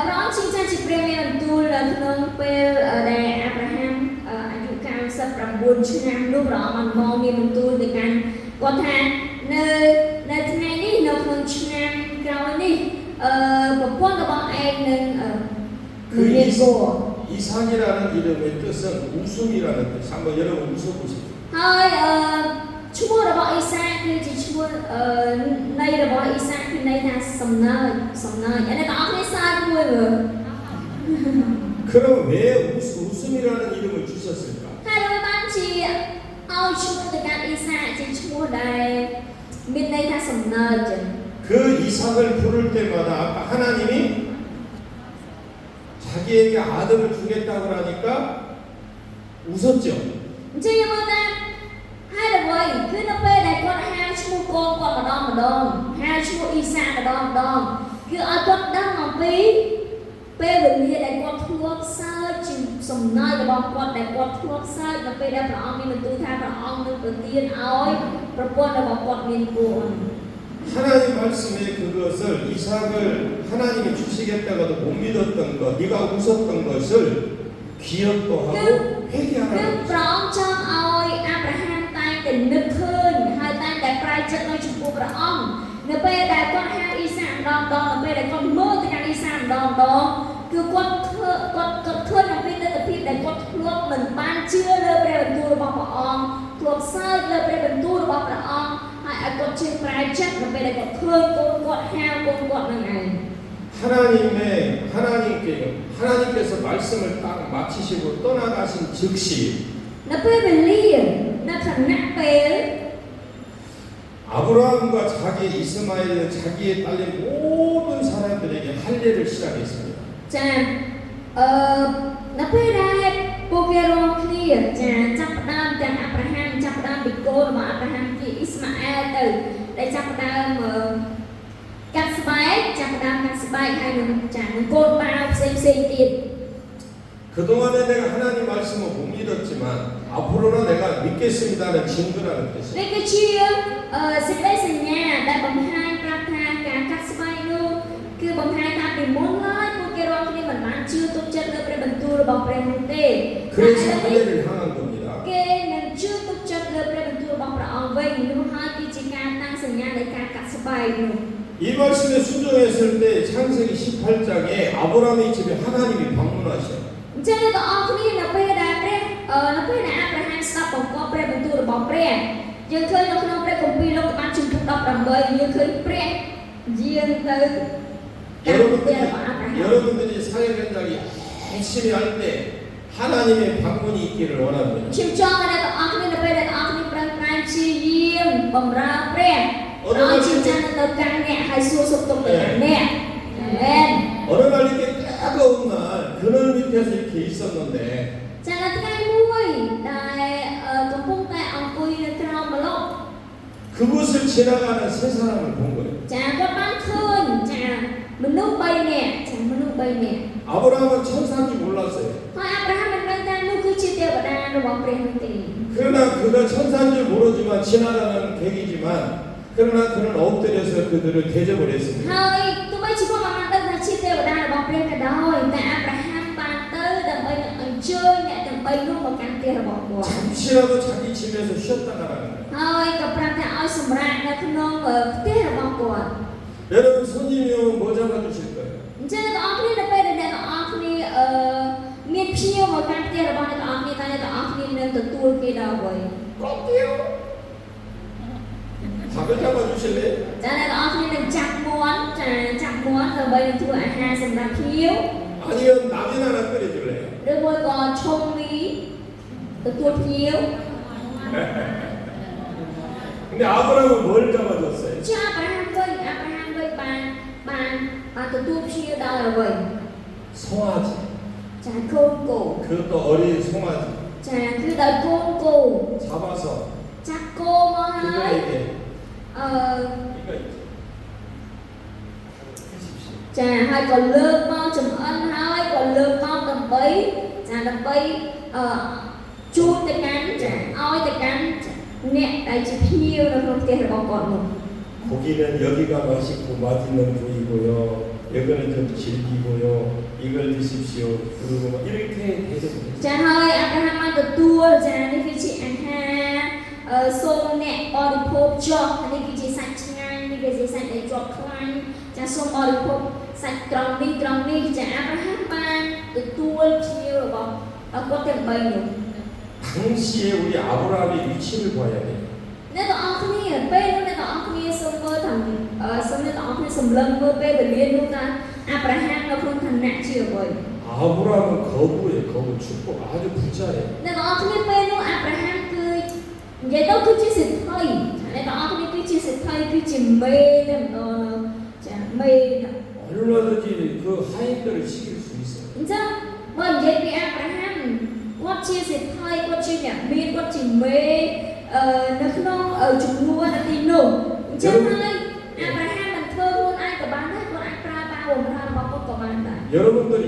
ព្រះអង្គជាចាស់ជាព្រះមានបន្ទូលក្នុងពេលដែលអាប់រ៉ាហាំអាយុ99ឆ្នាំនោះព្រះអង្គបានមកមានបន្ទូលទៅកាន់គាត់ថានៅថ្ងៃនេះនៅក្នុងឆ្នាំក្រោយនេះប្រពន្ធរបស់ឯងនឹងមានគោ 이삭이라는 이름의 뜻은 웃음이라는 뜻. 한번 여러분 웃어보세요. ហើយឈ្មោះរបស់អ៊ីសាគឺជាឈ្មោះន័យរបស់អ៊ីសាគឺន័យថាសំណើចអ្នកទាំងអស់គ្នាសើចមួយមើល 그럼 왜 웃음이라는 이름을 주셨을까? ហើយដើម្បីបាន ជាឲ្យឈ្មោះទៅកាន់អ៊ីសាជាឈ្មោះដែលមានន័យថាសំណើចចឹង 그 이삭을 부를 때마다 아까 하나님이 자기에게 아들을 주겠다고 하니까 웃었죠. អញ្ចឹងយើងមើលតាមហើយអ្វីគឺនៅពេលដែលគាត់ហៅឈ្មោះកូនគាត់ម្ដងហៅឈ្មោះអ៊ីសាម្ដងគឺឲ្យគាត់ដឹងអំពីពេលវេលាដែលគាត់ធ្លាប់សើចជាសំណើចរបស់គាត់ដែលគាត់ធ្លាប់សើចនៅពេលដែលព្រះអង្គមានបន្ទូលថាព្រះអង្គនឹងប្រទានឲ្យប្រពន្ធរបស់គាត់មានកូន 하나님 말씀에 그것을 이삭을 하나님이 주시겠다고도 못 믿었던 것, 네가 웃었던 것을 기억도 하고 គឺ 회개하라고 ព្រះអង្គចង់ឲ្យអាប់រ៉ាហាំតែងតែនឹកឃើញហើយតែងតែប្រែចិត្តនៅចំពោះព្រះអង្គនៅពេលដែលគាត់ហៅអ៊ីសាម្ដងនៅពេលដែលគាត់មើលទៅកាន់អ៊ីសាម្ដងគឺគាត់ឃើញអំពីទស្សនវិជ្ជាដែលគាត់ធ្លាប់មិនបានជឿលើព្រះបន្ទូលរបស់ព្រះអង្គធ្លាប់សើចលើព្រះបន្ទូលរបស់ព្រះអង្គហើយឲ្យគាត់ជឿប្រែចិត្តនៅពេលដែលគាត់ឃើញកូនគាត់ហៅកូនគាត់នឹងឯង 하나님께서 말씀을 딱 마치시고 떠나가신 즉시 នៅពេលវេលានៅខណៈពេល 아브라함과 자기 이스마엘, 자기의 딸린 모든 사람들에게 할례를 시작했습니다. ចានៅពេលដែលពួកគេរងគ្នាចាចាប់ផ្ដើមទាំងអាប់រ៉ាហាំចាប់ផ្ដើមពីកូនរបស់អាប់រ៉ាហាំជាអ៊ីស្ម៉ាអែលទៅដែលចាប់ផ្ដើមកាត់ស្បែកចាប់ផ្ដើមកាត់ស្បែកហើយនឹងចានឹងកូនបាវផ្សេងទៀត 그동안에 내가 하나님 말씀을 못 믿었지만 앞으로는 내가 믿겠습니다는 증거라는 뜻이에요. នេះគឺជាសេចក្តីសញ្ញាដែលបង្ហាញប្រាប់ថាការកាត់ស្បែកនោះគឺបង្ហាញថាពីមុនឡើយពួកគេរងគ្នាមិនបានជឿទុកចិត្តលើព្រះបន្ទូលរបស់ព្រះនោះទេ 그래서 할례를 향한 겁니다. គេនឹងជឿទុកចិត្តលើព្រះបន្ទូលរបស់ព្រះអង្គវិញនោះហើយគឺជាការតាំងសញ្ញានៃការកាត់ស្បែកនោះ 이 말씀에 순종했을 때 창세기 18장에 아브라함의 집에 하나님이 방문하셔요. អញ្ចឹងអ្នកទាំងអស់គ្នានៅពេលដែលអាប់រ៉ាហាំស្ដាប់បង្គាប់ព្រះបន្ទូលរបស់ព្រះយើងឃើញនៅក្នុងព្រះគម្ពីរលោកុមារជំពូក18យើងឃើញព្រះយាងទៅ 여러분들이 사회 현장이 열심히 할 때 하나님의 방문이 있기를 원합니다. ខ្ញុំចង់ឲ្យអ្នកទាំងអស់គ្នានៅពេលដែលអ្នកទាំងអស់គ្នាប្រឹងប្រែងព្យាយាមបម្រើព្រះឲ្យជាចាំទៅកាន់អ្នកហើយសួរសុខទុក្ខទៅកាន់អ្នកអាមែន 어느 날 이렇게 따가운 날 그늘 밑에서 이렇게 있었는데 ចានៅថ្ងៃមួយដែលកំពុងតែអង្គុយនៅក្រោមម្លប់ 그곳을 지나가는 세 사람을 본 거예요. ចាគាត់បានឃើញចាមនុស្ស3នាក់ចាមនុស្ស3នាក់ 아브라함은 천사인지 몰랐어요. ហើយអាប់រ៉ាហាំមិនដឹងថានោះគឺជាទេវតារបស់ព្រះនោះទេ 그러나 그가 천사인지 모르지만 지나가는 객이지만 그러나 그는 엎드려서 그들을 대접을 했습니다. ហើយទោះបីជាគាត់មិនបានដឹងថាជាទេវតារបស់ព្រះក៏ដោយតែអាប់រ៉ាហាំបានទៅដើម្បីនឹងអញ្ជើញអ្នកទាំង3នោះមកកាន់ផ្ទះរបស់គាត់ 잠시라도 자기 집에서 쉬었다 가라는 거예요. ហើយក៏ប្រាប់ថាឲ្យសម្រាកនៅក្នុងផ្ទះរបស់គាត់ 여러분 손님이 오면 뭐 잡아주실 거예요? អញ្ចឹងអ្នកទាំងអស់គ្នានៅពេលដែលអ្នកទាំងអស់គ្នាមានភ្ញៀវមកកាន់ផ្ទះរបស់អ្នកទាំងអស់គ្នាតែអ្នកទាំងអស់គ្នានឹងទទួលគេដល់អ្វី 꺾이요. 밥을 잡아주실래요? ចាអ្នកទាំងអស់គ្នានឹងចាប់មាន់ចាចាប់មាន់ដើម្បីនឹងធ្វើអាហារសម្រាប់ភ្ញៀវ 아니면 라면 하나 끓여줄래요? ឬមួយក៏ឆុងមីទទួលភ្ញៀវ 근데 아브라함은 뭘 잡아줬어요? ចាអាប់រ៉ាហាំវិញបានទទួលភ្ញៀវដល់អ្វី 송아지. ចាកូនគោ 그것도 어린 송아지. ចាគឺដោយកូនគោ 잡아서 ចាប់គោមកហើយ 그들에게 អឺ 이거 해주십시오. ចាហើយក៏លើកមកចំអិនហើយក៏លើកមកដើម្បីជូនទៅកាន់ចាឲ្យទៅកាន់អ្នកដែលជាភ្ញៀវនៅក្នុងផ្ទះរបស់គាត់នោះ 고기는 여기가 맛있고 맛있는 부위고요. 여기는 좀 질기고요. 이걸 드십시오. 그리고 막 이렇게 대접을 했어요. ចាហើយអាប់រ៉ាហាំបានទទួលចានេះគឺជាអាហារសូមអ្នកបរិភោគចុះនេះគឺជាសាច់ឆ្ងាញ់នេះគឺជាសាច់ដែលជាប់ខ្លាញ់ចាសូមបរិភោគសាច់ត្រង់នេះចាអាប់រ៉ាហាំបានទទួលភ្ញៀវរបស់គាត់ទាំង3នោះ 당시에 우리 아브라함의 위치를 봐야 돼요. អ្នកទាំងអស់គ្នាពេលនោះអ្នកទាំងអស់គ្នាសូមមើលថាសូមអ្នកទាំងអស់គ្នាសម្លឹងមើលពេលវេលានោះថាអាប់រ៉ាហាំនៅក្នុងឋានៈជាអ្វី 아브라함은 거부예요. 거부 축복 아주 부자예요. អ្នកទាំងអស់គ្នាពេលនោះអាប់រ៉ាហាំគឺនិយាយទៅគឺជាសេដ្ឋីអ្នកទាំងអស់គ្នាគឺជាសេដ្ឋីគឺជាមេតែម្ដងចាមេ 얼마든지 그 하인들을 시킬 수 있어요. អញ្ចឹងបើនិយាយពីអាប់រ៉ាហាំគាត់ជាសេដ្ឋីគាត់ជាអ្នកមានគាត់ជាមេនៅក្នុងជំនួសនៅទីនោះអញ្ចឹងហើយអាប់រ៉ាហាំមិនធ្វើខ្លួនឯងក៏បានដែរគាត់អាចប្រើបាវបំរើរបស់គាត់ក៏បានដែរ 여러분들이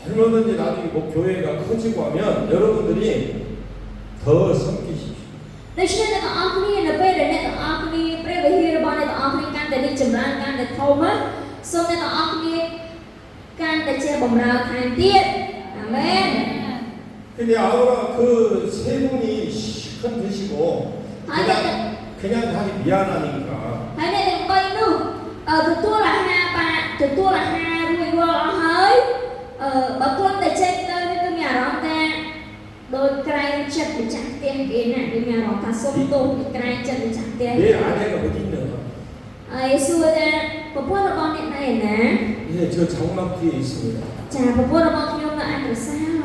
얼마든지 나중에 뭐 교회가 커지고 하면 여러분들이 더 섬기십시오. ដូច្នេះអ្នកទាំងអស់គ្នានៅពេលដែលអ្នកទាំងអស់គ្នាព្រះវិហាររបស់អ្នកទាំងអស់គ្នាកាន់តែរីកចម្រើនកាន់តែធំណាសូមអ្នកទាំងអស់គ្នាកាន់តែជាបម្រើថែមទៀតអាមែន 근데 아브라 그 세 분이 큰 드시고 그냥 하기 미안하니까 ហើយអ្នកទាំង3នោះទទួលអាហារបាទទទួលអាហាររួចរាល់អស់ហើយបើគាត់តែចេញទៅនេះគឺមានអារម្មណ៍ថាដោយក្រែងចិត្តម្ចាស់ផ្ទះគេណាគឺមានអារម្មណ៍ថាសុំទោសពីក្រែងចិត្តម្ចាស់ផ្ទះ 내 아내가 어디 있나? ហើយសួរថាប្រពន្ធរបស់អ្នកណែណា 예, 저 장막 뒤에 있습니다. ចាប្រពន្ធរបស់ខ្ញុំនៅឯក្រសាល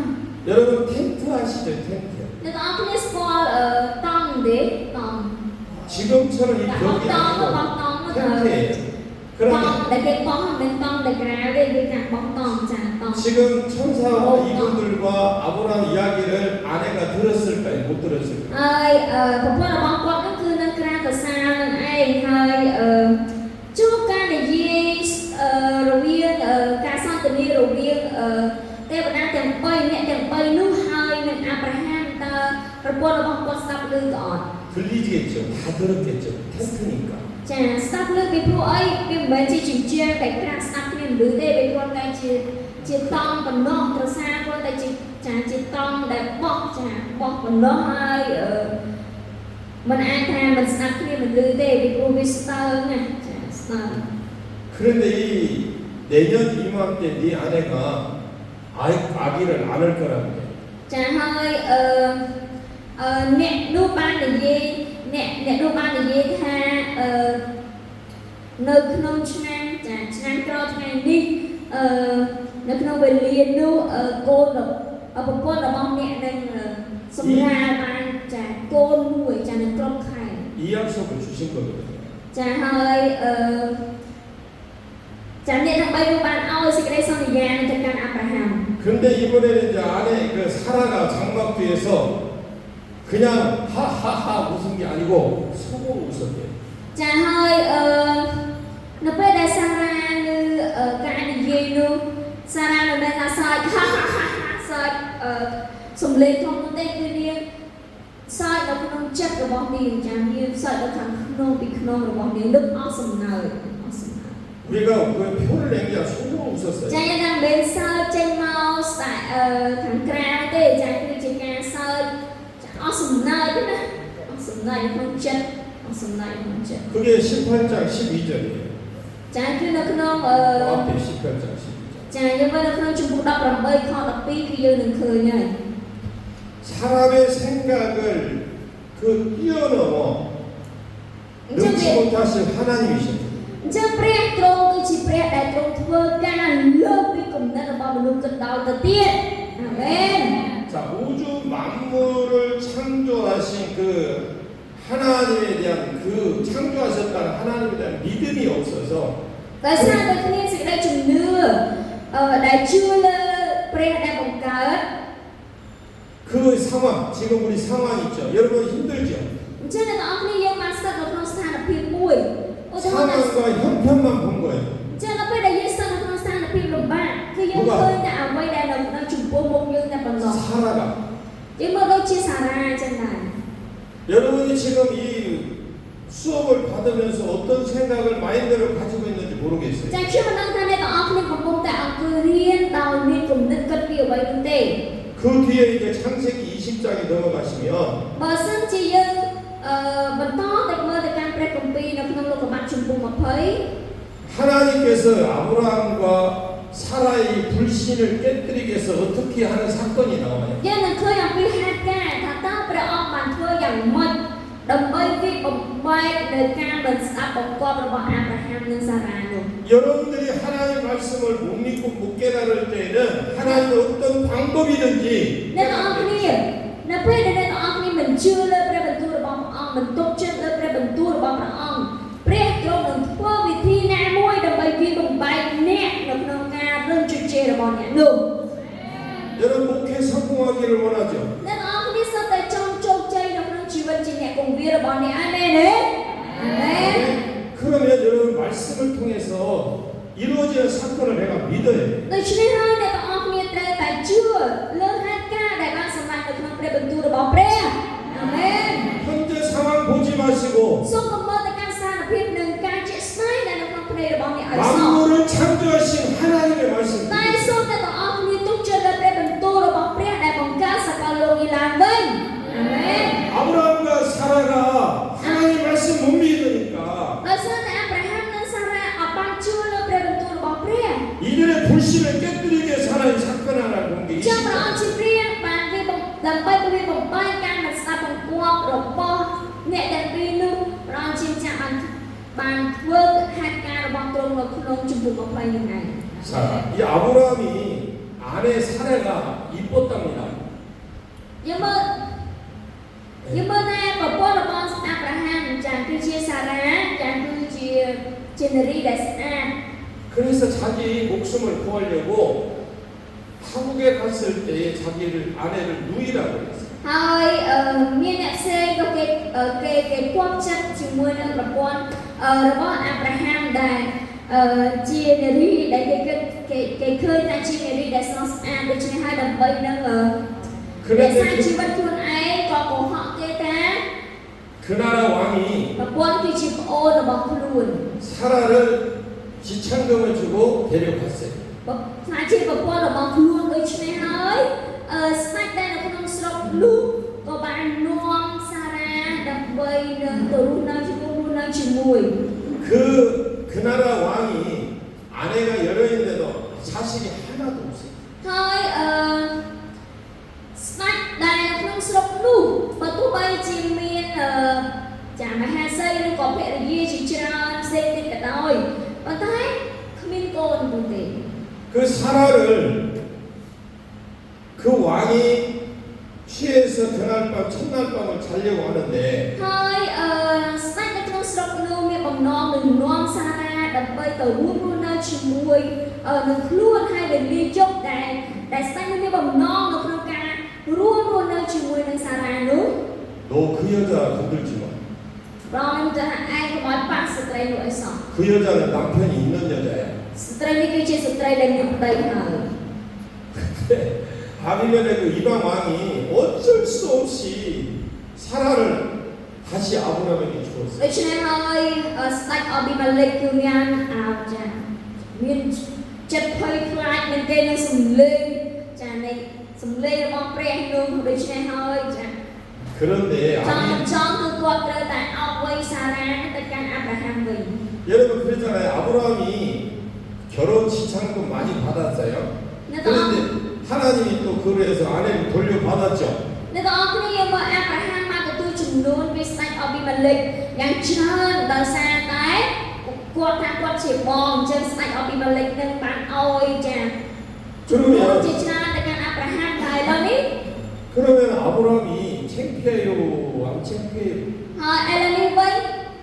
여러분 텐트 아시죠? 텐트. អ្នកទាំងអស់គ្នាស្គាល់តង់ទេតង់ 지금처럼 이 បោះ 벽이 តង់ 아니고 បោះតង់នោះ 텐트예요. តង់ 그러면 ដែលគេបោះមិនតង់ដែលក្រៅទេគឺការបោះតង់ចាតង់ 지금 천사와 이분들과 아브라함 이야기를 아내가 들었을까요? 못 들었을까요? ហើយប្រពន្ធរបស់គាត់នោះគឺនៅក្រៅក្រសាលនឹងឯងហើយជួបការនិយាយរវាងការសន្ទនារវាងទេវតាទាំង3អ្នកទាំង3នោះហើយនឹងអាប់រ៉ាហាំតើប្រពន្ធរបស់គាត់ស្ដាប់ឮក៏អត់ 들리겠죠. 다 들었겠죠. 텐트니까. ចាស្ដាប់ឮពីព្រោះអីវាមិនមែនជាជញ្ជាំងតែក្រាស់ស្ដាប់គ្នាឮទេវាគ្រាន់តែជាតង់បំណោះក្រសាគ្រាន់តែជាតង់ដែលបោះបោះបំណោះហើយមិនអាចថាមិនស្ដាប់គ្នាមិនឮទេពីព្រោះវាស្ទើងណាចាស្ទើង 그런데 이 내년 이맘때 네 아내가 아기를 안을 거라고 해. ចាហើយអ្នកនោះបាននិយាយអ្នកនោះបាននិយាយថានៅក្នុងឆ្នាំឆ្នាំក្រោយថ្ងៃនេះនៅក្នុងវេលានោះកូនប្រពន្ធរបស់អ្នកនឹងសម្រាលបានចាកូនមួយចានឹងក្រុមខែ 이 약속을 주신 거거든요. ចាហើយចាអ្នកទាំង3នោះបានឲ្យសេចក្តីសន្យានឹងទៅកាន់អាប់រ៉ាហាំ 근데 이번에는 이제 아내 그 사라가 장막 뒤에서 그냥 하하하 웃은 게 아니고 속으로 웃었대요. ចាហើយនៅពេលដែលសារ៉ាឬការនិយាយនោះសារ៉ានៅមានថាសើចហាហាហាសើចសំឡេងធំនោះទេគឺនាងសើចនៅក្នុងចិត្តរបស់នាងចានាងសើចនៅខាងក្នុងពីក្នុងរបស់នាងនឹកអស់សំណើច 우리가 그 표를 낸 게 아니라 속으로 웃었어요. ចាយើងđang bênសើចចេញមកស្ដាយខាងក្រៅទេចាគឺជាការសើចអស់សំណើចណាអស់សំណើចក្នុងចិត្តអស់សំណើចក្នុងចិត្ត 그게 18장 12절이에요. ចាគឺនៅក្នុង 앞에 18장 12절. ចាយើងមើលនៅក្នុងជំពូក18ខ12គឺយើងនឹងឃើញហើយ 사람의 생각을 그 뛰어넘어 능치 못하신 하나님이십니다. អញ្ចឹងព្រះទ្រង់គឺជាព្រះដែលទ្រង់ធ្វើការលើកពីគំនិតរបស់មនុស្សទៅដល់ទៅទៀតអាមែន 자, 우주 만물을 창조하신 그 하나님에 대한 그 창조하셨다는 하나님에 대한 믿음이 없어서 ដោយសារតែគ្នាសេចក្តីជំនឿដែលជឿលើព្រះដែលបង្កើត 그 상황, 지금 우리 상황 있죠. 여러분 힘들죠? អញ្ចឹងអ្នកទាំងអស់គ្នាយើងបានស្ថិតនៅក្នុងស្ថានភាពមួយឧទាហរណ៍ថា 상황과 형편만 본 거예요. អញ្ចឹងនៅពេលដែលយើងស្ថិតនៅក្នុងស្ថានភាពលំបាកគឺយើងឃើញតែអ្វីដែលនៅចំពោះមុខយើងតែប៉ុណ្ណោះ 사라가 យើងមើលដូចជាសារ៉ាអញ្ចឹងដែរ 여러분이 지금 이 수업을 받으면서 어떤 생각을 마인드를 가지고 있는지 모르겠어요. ចាខ្ញុំមិនដឹងថាអ្នកទាំងអស់គ្នាកំពុងតែអង្គុយរៀនដោយមានគំនិតគិតពីអ្វីនោះទេ 그 뒤에 이제 창세기 20장이 넘어가시면 បើសិនជាយើងបន្តទៅមើលទៅកាន់ព្រះគម្ពីរនៅក្នុងលោកុបាទជំពូក20 하나님께서 아브라함과 사라의 불신을 깨뜨리기 위해서 어떻게 하는 사건이 나와요. យើងនឹងឃើញអំពីហេតុការណ៍ថាតើព្រះអង្គបានធ្វើយ៉ាងម៉េចដើម្បីវិបំប បែកនៅការមិនស្ដាប់បង្គាប់របស់អាប់រ៉ាហាំនិងសារ៉ានោះ 여러분들이 하나님의 말씀을 못 믿고 못 깨달을 때는 하나님의 어떤 방법이든지 អ្នកទាំងអស់គ្នានៅពេលដែលអ្នកទាំងអស់គ្នាមិនជឿលើព្រះបន្ទូលរបស់ព្រះអង្គមិនទុកចិត្តលើព្រះបន្ទូលរបស់ព្រះអង្គព្រះទ្រង់នឹងធ្វើវិធីណាមួយដើម្បីវាបំបែកអ្នកនៅក្នុងការរឹងជជែករបស់អ្នកនោះ 여러분 목회 성공하기를 원하죠. អ្នកទាំងអស់គ្នាសុទ្ធតែចង់ជោគជ័យនៅក្នុងជីវិតជាអ្នកគង្វាលរបស់អ្នកអាមែនទេអាមែន 그러면 여러분 말씀을 통해서 이루어지는 사건을 내가 믿어야 돼. ដូច្នេះហើយអ្នកទាំងអស់គ្នាត្រូវតែជឿលើហេតុការណ៍ដែលបានសម្រេចនៅក្នុងព្រះបន្ទូលរបស់ព្រះអាមែន 현재 상황 보지 마시고 សូមកុំមើលទៅកាន់ស្ថានភាពនិងការជាក់ស្ដែងដែលនៅក្នុងភ្នែករបស់អ្នកឲ្យសោះ 만물을 창조하신 하나님의 말씀. តែសូមអ្នកទាំងអស់គ្នាទុកចិត្តលើព្រះបន្ទូលរបស់ព្រះដែលបង្កើតសកលលោកនេះឡើងវិញអាមែន 아브라함과 사라가 하나님 말씀 못 믿으니까 ដោយសារតែអាប់រ៉ាហាំនិងសារ៉ាអត់បានជឿលើព្រះបន្ទូលរបស់ព្រះ 이들의 불신을 깨뜨리기 위해서 하나님 사건을 하나 공개. ចាំព្រះអង្គជាព្រះបានវាដើម្បីវាបំបែកការមិនស្ដាប់បង្គាប់របស់អ្នកទាំងពីរនោះព្រះអង្គជាម្ចាស់បានធ្វើហេតុការណ៍របស់ទ្រង់នៅក្នុងជំពូក20នឹងឯង 자, 이 아브라함이 아내 사례가 이뻤답니다. យើងមើលតែប្រពន្ធរបស់អាប់រ៉ាហាំចាគឺជាសារ៉ាចាគឺជានារីដែលស្អាត 그래서 자기 목숨을 구하려고 한국에 갔을 때 자기를 아내를 누이라고 했어요. ហើយមានអ្នកផ្សេងក៏គេគាប់ចិត្តជាមួយនឹងប្រពន្ធរបស់អាប់រ៉ាហាំដែលជានារីដែលគេឃើញថាជានារីដែលស្រស់ស្អាតដូច្នេះហើយដើម្បីនឹងរក្សាជីវិតខ្លួនឯងក៏កុហកគេថា 그 나라 왕이 ប្រពន្ធគឺជាប្អូនរបស់ខ្លួន 사라를 지창금을 주고 데려갔어요. ខ្លាចជាប្រពន្ធរបស់ខ្លួនដូច្នេះហើយស្ដេចដែលនៅក្នុងស្រុកនោះក៏បាននាំសារ៉ាដើម្បីនឹងទៅរស់នៅជាមួយ 그 나라 왕이 아내가 여러 있는데도 자식이 하나도 없어요. ហើយស្ដេចដែលនៅក្នុងស្រុកនោះបើទោះបីជាមានចាមហាសីឬក៏ភរិយាជាច្រើនផ្សេងទៀតក៏ដោយប៉ុន្តែគ្មានកូននោះទេ 그 사라를 그 왕이 취해서 그날 밤 첫날 밤을 자려고 하는데 ហើយស្ដេចនៅក្នុងស្រុកនោះមានបំណងនឹងនាំសារ៉ាដើម្បីទៅរួមរស់នៅជាមួយនឹងខ្លួនហើយវេលាយប់ដែលស្ដេចនោះមានបំណងនៅក្នុងការរួមរស់នៅជាមួយនឹងសារ៉ានោះ 너 그 여자 건들지 마. ព្រះអង្គនឹងថាឯងកុំឲ្យប៉ះស្ត្រីនោះឲ្យសោះ 그 여자는 남편이 있는 여자야. ស្ត្រីនេះគឺជាស្ត្រីដែលមានប្តីហើយ 아비멜렉 그 이방 왕이 어쩔 수 없이 사라를 다시 아브라함에게 ដូ 주었어요. ច្នេះហើយស្ដេចអប៊ីម៉ាឡេកគឺមានចាមានចិត្តភ័យខ្លាចនឹងគេនឹងសំលេងចានៃសំលេងរបស់ព្រះនោះដូច្នេះហើយចា 그런데 ចង់គឺគាត់ត្រូវតែអោបវ័យសារ៉ាទៅកាន់អាប់រ៉ាហាំវិញ 여러분 그랬잖아요. 아브라함이 결혼 지창금 많이 받았어요. 그런데 하나님이 또 그래서 아내를 돌려받았죠. អ្នកទាំងអស់គ្នាយើងមើលអាប់រ៉ាហាំបានទទួលចំនួនពីស្ដេចអប៊ីម៉ាឡេកយ៉ាងច្រើនដោយសារតែគាត់ថាគាត់ជាបងអញ្ចឹងស្ដេចអប៊ីម៉ាឡេកនឹងបានអោយចាចំនួនជាច្រើនទៅកាន់អាប់រ៉ាហាំហើយឥឡូវនេះ 그러면 아브라함이 창피해요? 안 창피해요? ហើយឥឡូវនេះវិញ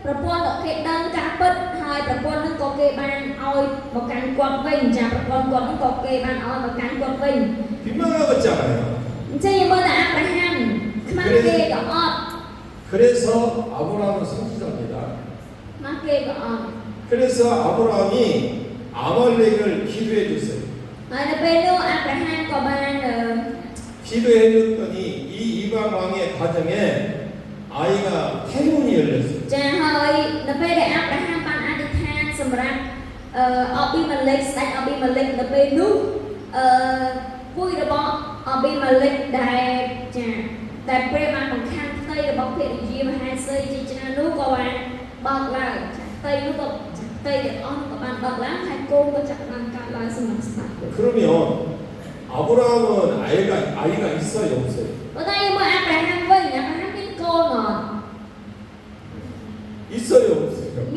ប្រពន្ធក៏គេដឹងការពិតហើយប្រពន្ធនឹងក៏គេបានអោយមកកាន់គាត់វិញចាប្រពន្ធគាត់នឹងក៏គេបានអោយមកកាន់គាត់វិញ 빗망하겠잖아요. អញ្ចឹងយើងមើលតែអាប់រ៉ាហាំខ្មាស់គេក៏អត់ 그래서 아브라함은 성취자입니다. ខ្មាស់គេក៏អត់ 그래서 아브라함이 아말렉을 기도해 줬어요. ហើយនៅពេលនោះអាប់រ៉ាហាំក៏បាន 기도해 줬더니 이 이방 왕의 가정에 아이가 태문이 열렸어요. ចាហើយនៅពេលដែលអាប់រ៉ាហាំបានអធិដ្ឋានសម្រាប់អប៊ីម៉ាឡេកស្ដេចអប៊ីម៉ាឡេកនៅពេលនោះពុយរបស់អប៊ីម៉ាឡេកដែលចាតែព្រះបានបង្ខាំផ្ទៃរបស់ភរិយាមហាសីជាច្រើននោះក៏បានបើកឡើងចាផ្ទៃនោះក៏ផ្ទៃទាំងអស់ក៏បានបើកឡើងហើយកូនក៏ចាប់បានកើតឡើងសម្រាប់ស្ដេច 그러면 아브라함은 아이가 있어요, 없어요? ប៉ុន្តែយើងមើលអាប់រ៉ាហាំវិញអាប់រ៉ាហាំមានកូនអត់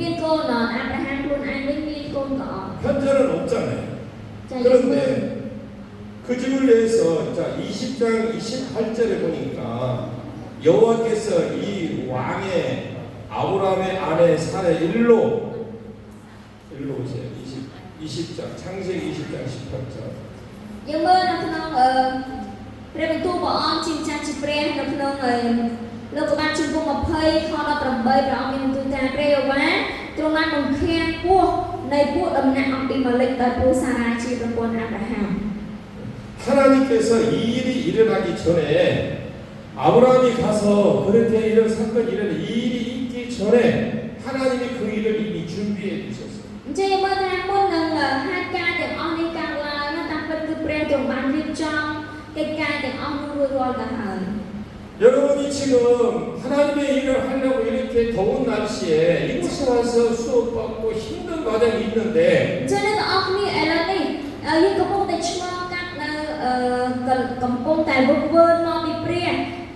មានកូនអត់អាប់រ៉ាហាំខ្លួនឯងវិញមានកូនក៏អត់ 현재는 없잖아요. ចាយើងមើល 그런데 그 집을 위해서 자 20장 28절에 보니까 여호와께서 이 왕의 아브라함의 아내 사례 일로 오세요. 20장 창세기 20장 18절. យើងមើលនៅក្នុងព្រះបន្ទូលព្រះអង្គជាម្ចាស់ជាព្រះនៅក្នុងលោកុមារជំពូក20ខ18ព្រះអង្គមានបន្ទូលថាព្រះយេហូវ៉ាទ្រង់បានបង្ខាំងពោះនៃពួកដំណាក់អំពីម៉ាលិកដោយព្រោះសារ៉ាជាប្រពន្ធអាប់រ៉ាហាំ 하나님께서 이 일이 일어나기 전에 아브라함이 가서 그렇게 이런 사건이 일어나 이 일이 있기 전에 하나님이 그 일을 이미 준비해 주셨어요. អញ្ចឹងយើងមើលថាមុននឹងហេតុការណ៍ទាំងអស់នេះកើតឡើងណាតាមពិតគឺព្រះទ្រង់បានរៀបចំកិច្ចការទាំងអស់នោះរួចរាល់ទៅហើយ 여러분이 지금 하나님의 일을 하려고 이렇게 더운 날씨에 이곳에 와서 수업받고 힘든 과정이 있는데 អញ្ចឹងអ្នកទាំងអស់គ្នាឥឡូវនេះយើងកំពុងតែឆ្លងកាត់នៅកំពុងតែវឹកវើមកពីព្រះ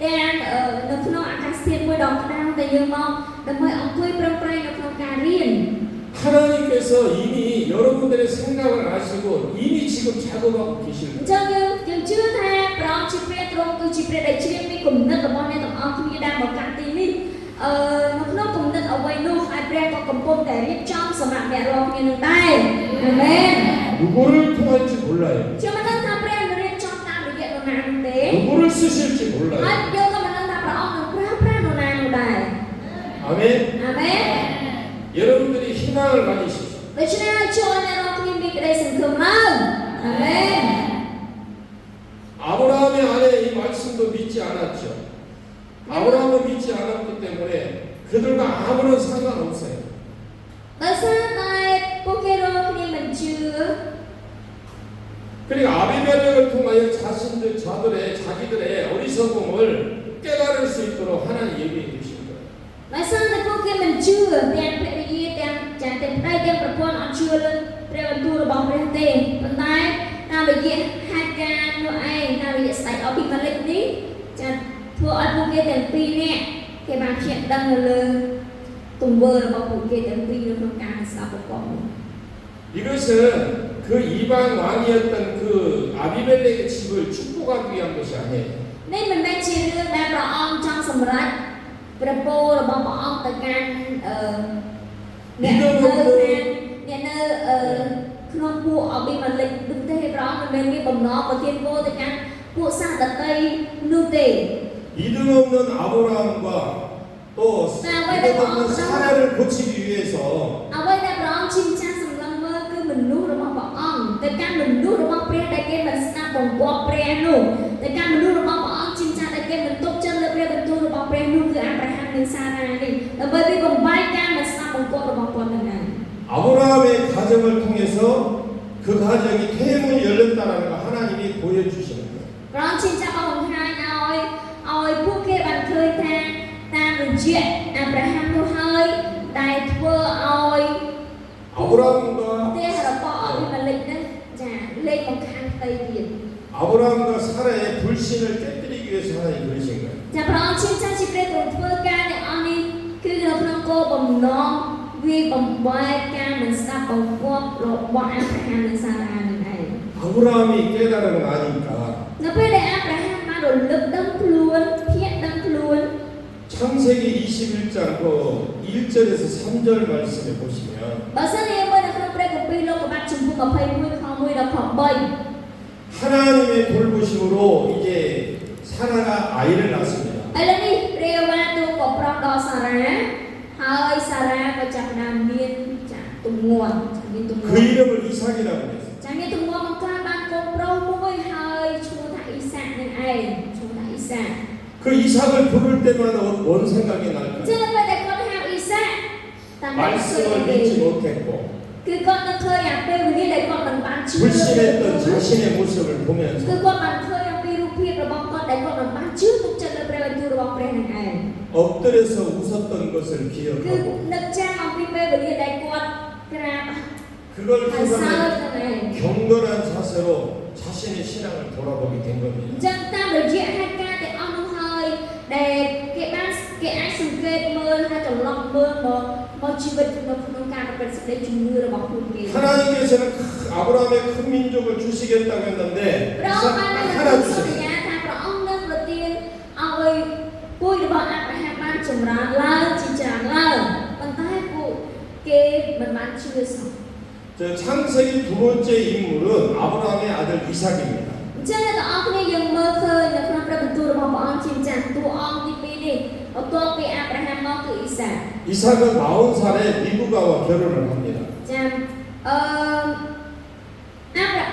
ទាំងនៅក្នុងអាកាសធាតុមួយដ៏ក្តៅតែយើងមកដើម្បីអង្គុយប្រឹងប្រែងនៅក្នុងការរៀន 하나님께서 이미 여러분들의 생각을 아시고 이미 지금 작업하고 계실 អ 거예요. ញ្ចឹងយើងជឿថាព្រះអង្គជាព្រះទ្រង់គឺជាព្រះដែលជ្រាបពីគំនិតរបស់អ្នកទាំងអស់គ្នាដែលមកកាន់ទីនេះនៅក្នុងគំនិតអ្វីនោះហើយព្រះក៏កំពុងតែរៀបចំសម្រាប់អ្នករាល់គ្នានឹងដែរអាមែន 누구를 통할지 몰라요. ខ្ញុំមិនដឹងថាព្រះនឹងរៀបចំតាមរយៈនរណានោះទេ 누구를 쓰실지 ហើយ 몰라요. យើងក៏មិនដឹងថាព្រះអង្គនឹងប្រើប្រាស់នរណានោះដែរ 아멘. អាមែន 여러분들이 희망을 가지십시오. ដូច្នេះហើយចូលអ្នករាល់គ្នាមានក្តីសង្ឃឹមឡើងអាមែន 아브라함의 아내 이 말씀도 믿지 않았죠. 아브라함은 믿지 않았기 때문에 그들과 아무런 상관없어요. ដោយសារតែពួកគេរាល់គ្នាមិនជឿ 그러니까 아비멜렉을 통하여 자기들의 어리석음을 깨달을 수 있도록 하나님 예비해 주신 거예요. ដោយសារតែពួកគេមិនជឿទាំងភរិយាទាំងចាទាំងប្តីទាំងប្រពន្ធអត់ជឿលើព្រះបន្ទូលរបស់ព្រះទេប៉ុន្តែតាមរយៈហេតុការណ៍នោះឯងតាមរយៈស្ដេចអប៊ីម៉ាលិកនេះចាធ្វើឲ្យពួកគេទាំងពីរនាក់គេបានភ្ញាក់ដឹងនៅលើទង្វើរបស់ពួកគេទាំងពីរនៅក្នុងការស្ដាប់ប្រកបនោះ 이것은 그 이방 왕이었던 그 아비멜렉의 집을 축복하기 위한 것이 아니에요. នេះមិនមែនជារឿងដែលព្រះអង្គចង់សម្រេចព្រះពររបស់ព្រះអង្គទៅកាន់អ្នកនៅក្នុងពួកអប៊ីម៉ាលិកនោះទេព្រះអង្គមិនមែនមានបំណងប្រទានពរទៅកាន់ពួកសាសដតីនោះទេ 믿음 없는 아브라함과 또 믿음 없는 사라를 고치기 위해서 អ្វីដែលព្រះអង្គជាម្ចាស់សម្លឹងមើលគឺមនុស្សរបស់ព្រះអង្គទៅកាន់មនុស្សរបស់ព្រះដែលគេមិនស្ដាប់បង្គាប់ព្រះនោះទៅកាន់មនុស្សរបស់ព្រះអង្គជាម្ចាស់ដែលគេមិនទុកចិត្តលើព្រះបន្ទូលរបស់ព្រះនោះគឺអាប់រ៉ាហាំនិងសារ៉ានេះដើម្បីវាបំបែកការមិនស្ដាប់បង្គាប់របស់គាត់នឹងឯង 아브라함의 가정을 통해서 그 가정이 퇴임을 열렸다는 걸 하나님이 보여주시는 거예요. ព្រះអង្គជាម្ចាស់បានបង្ហាញឲ្យពួកគេបានឃើញថាតាមរយៈអាប់រ៉ាហាំនោះហើយដែលធ្វើឲ្យ 아브라함과 ទេរបស់អប៊ីម៉ាលិកនឹងចាលេខបង្ខាំងផ្ទៃទៀត 아브라함과 사라의 불신을 깨뜨리기 위해서 하나님 그러신 거예요. ចាព្រះអង្គជាម្ចាស់ជាព្រះទ្រង់ធ្វើការទាំងអស់នេះគឺនៅក្នុងគោលបំណងវាបំបែកការមិនស្ដាប់បង្គាប់របស់អាប់រ៉ាហាំនិងសារ៉ានឹងឯង 아브라함이 깨달은 거 아니까 នៅពេលដែលអាប់រ៉ាហាំបានរលឹកដឹងខ្លួនភ្ញាក់ដឹងខ្លួន 창세기 21장 그 1절에서 3절 말씀에 보시면 បើសិនជាមើលនៅក្នុងព្រះគម្ពីរលោកុមារជំពូក21ខ1ដល់ខ3 하나님의 돌보심으로 이제 사라가 아이를 낳습니다. ឥឡូវនេះព្រះយេហូវ៉ាទ្រង់ក៏ប្រោសដល់សារ៉ាហើយសារ៉ាក៏ចាប់ផ្ដើមមានចាទំនួលមានទំនួ 그 ល 이름을 이삭이라고 했어요. ចាមានទំនួលបង្កើតបានកូនប្រុសមួយហើយឈ្មោះថាអ៊ីសាក់នឹងឯងឈ្មោះថាអ៊ីសាក់ 그 이삭을 부를 때마다 뭔 생각이 ចឹង 날까요? ពេលដែលគាត់ហៅអ៊ីសាក់តាមតែឃើញ 말씀을 믿지 못했고 គឺគាត់នឹកឃើញអាពេលវេលាដែលគាត់មិនបានជឿ 불신했던 자신의 모습을 គឺ 보면서 គាត់បានឃើញអំពីរូបភាពរបស់គាត់ដែលគាត់មិនបានជឿទុកចិត្តលើព្រះបន្ទូលរបស់ព្រះនឹងឯង 엎드려서 웃었던 것을 គឺ 기억하고 នឹកចាំអំពីពេលវេលាដែលគាត់ក្រាប 그걸 ហើយសើច 통해 នឹងឯង 경건한 자세로 자신의 신앙을 돌아보게 된 អ 겁니다. ញ្ចឹងតាមរយៈហេតុការណ៍ទាំងអស់នោះហើយដែលគេអាចសង្កេតមើលហើយត្រឡប់មើលមក មកជីវិតនៅក្នុងការប្រព្រឹត្តសេចក្តីជំនឿរបស់ខ្លួនគេ 하나님께서는 아브라함의 큰 민족을 주시겠다고 했는데 ព្រះអង្គបាន 이삭 ស 하나 ន្ 주셨어요. យាថាព្រះអង្គនឹងប្រទានឲ្យពួករបស់អាប់រ៉ាហាំបានចម្រើនឡើងជាច្រើនឡើងប៉ុន្តែពួកគេមិនបានជឿសោះ 저 창세기 두 번째 인물은 아브라함의 아들 이삭입니다. អញ្ចឹងអ្នកទាំងអស់គ្នាយើងមើលឃើញនៅក្នុងព្រះបន្ទូលរបស់ព្រះអង្គជាម្ចាស់តួអង្គទី2នេះបន្ទាប់ពីអាប់រ៉ាហាំមកគឺអ៊ីសា 이삭은 40살에 리브가와 결혼을 합니다. ចា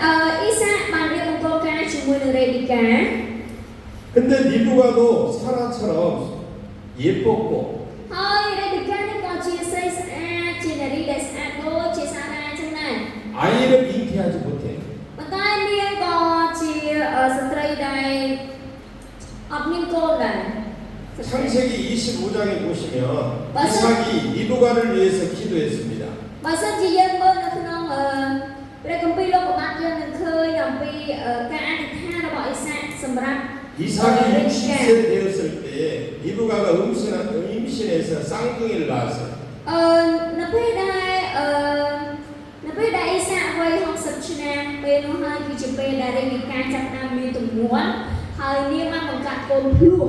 អ៊ីសាបានរៀបមង្គលការជាមួយនឹងរេប៊ីកា 근데 리브가도 사라처럼 예뻤고 ហើយរេប៊ីកានេះក៏ជាស្រីស្អាតជានារីដែលស្អាតដូចជាសារ៉ាចឹងដែរ 아이를 잉태하지 못해. ប៉ុន្តែនាងក៏ជាស្ត្រីដែលអត់មានកូនដែរ 창세기 25장에 보시면 이삭이 리브가를 위해서 기도했습니다. បើសិនជាយើងមើលនៅក្នុងព្រះគម្ពីរលោកុមារយើងនឹងឃើញអំពីការអធិដ្ឋានរបស់អ៊ីសាសម្រាប់ 이삭이 60세 되었을 때 리브가가 임신해서 쌍둥이를 낳았어요. នៅពេលដែលអ៊ីសាវ័យ60ឆ្នាំពេលនោះហើយគឺជាពេលដែលរេប៊ីកាចាប់ផ្ដើមមានទំនួលហើយនាងបានបង្កើតកូនភ្លោះ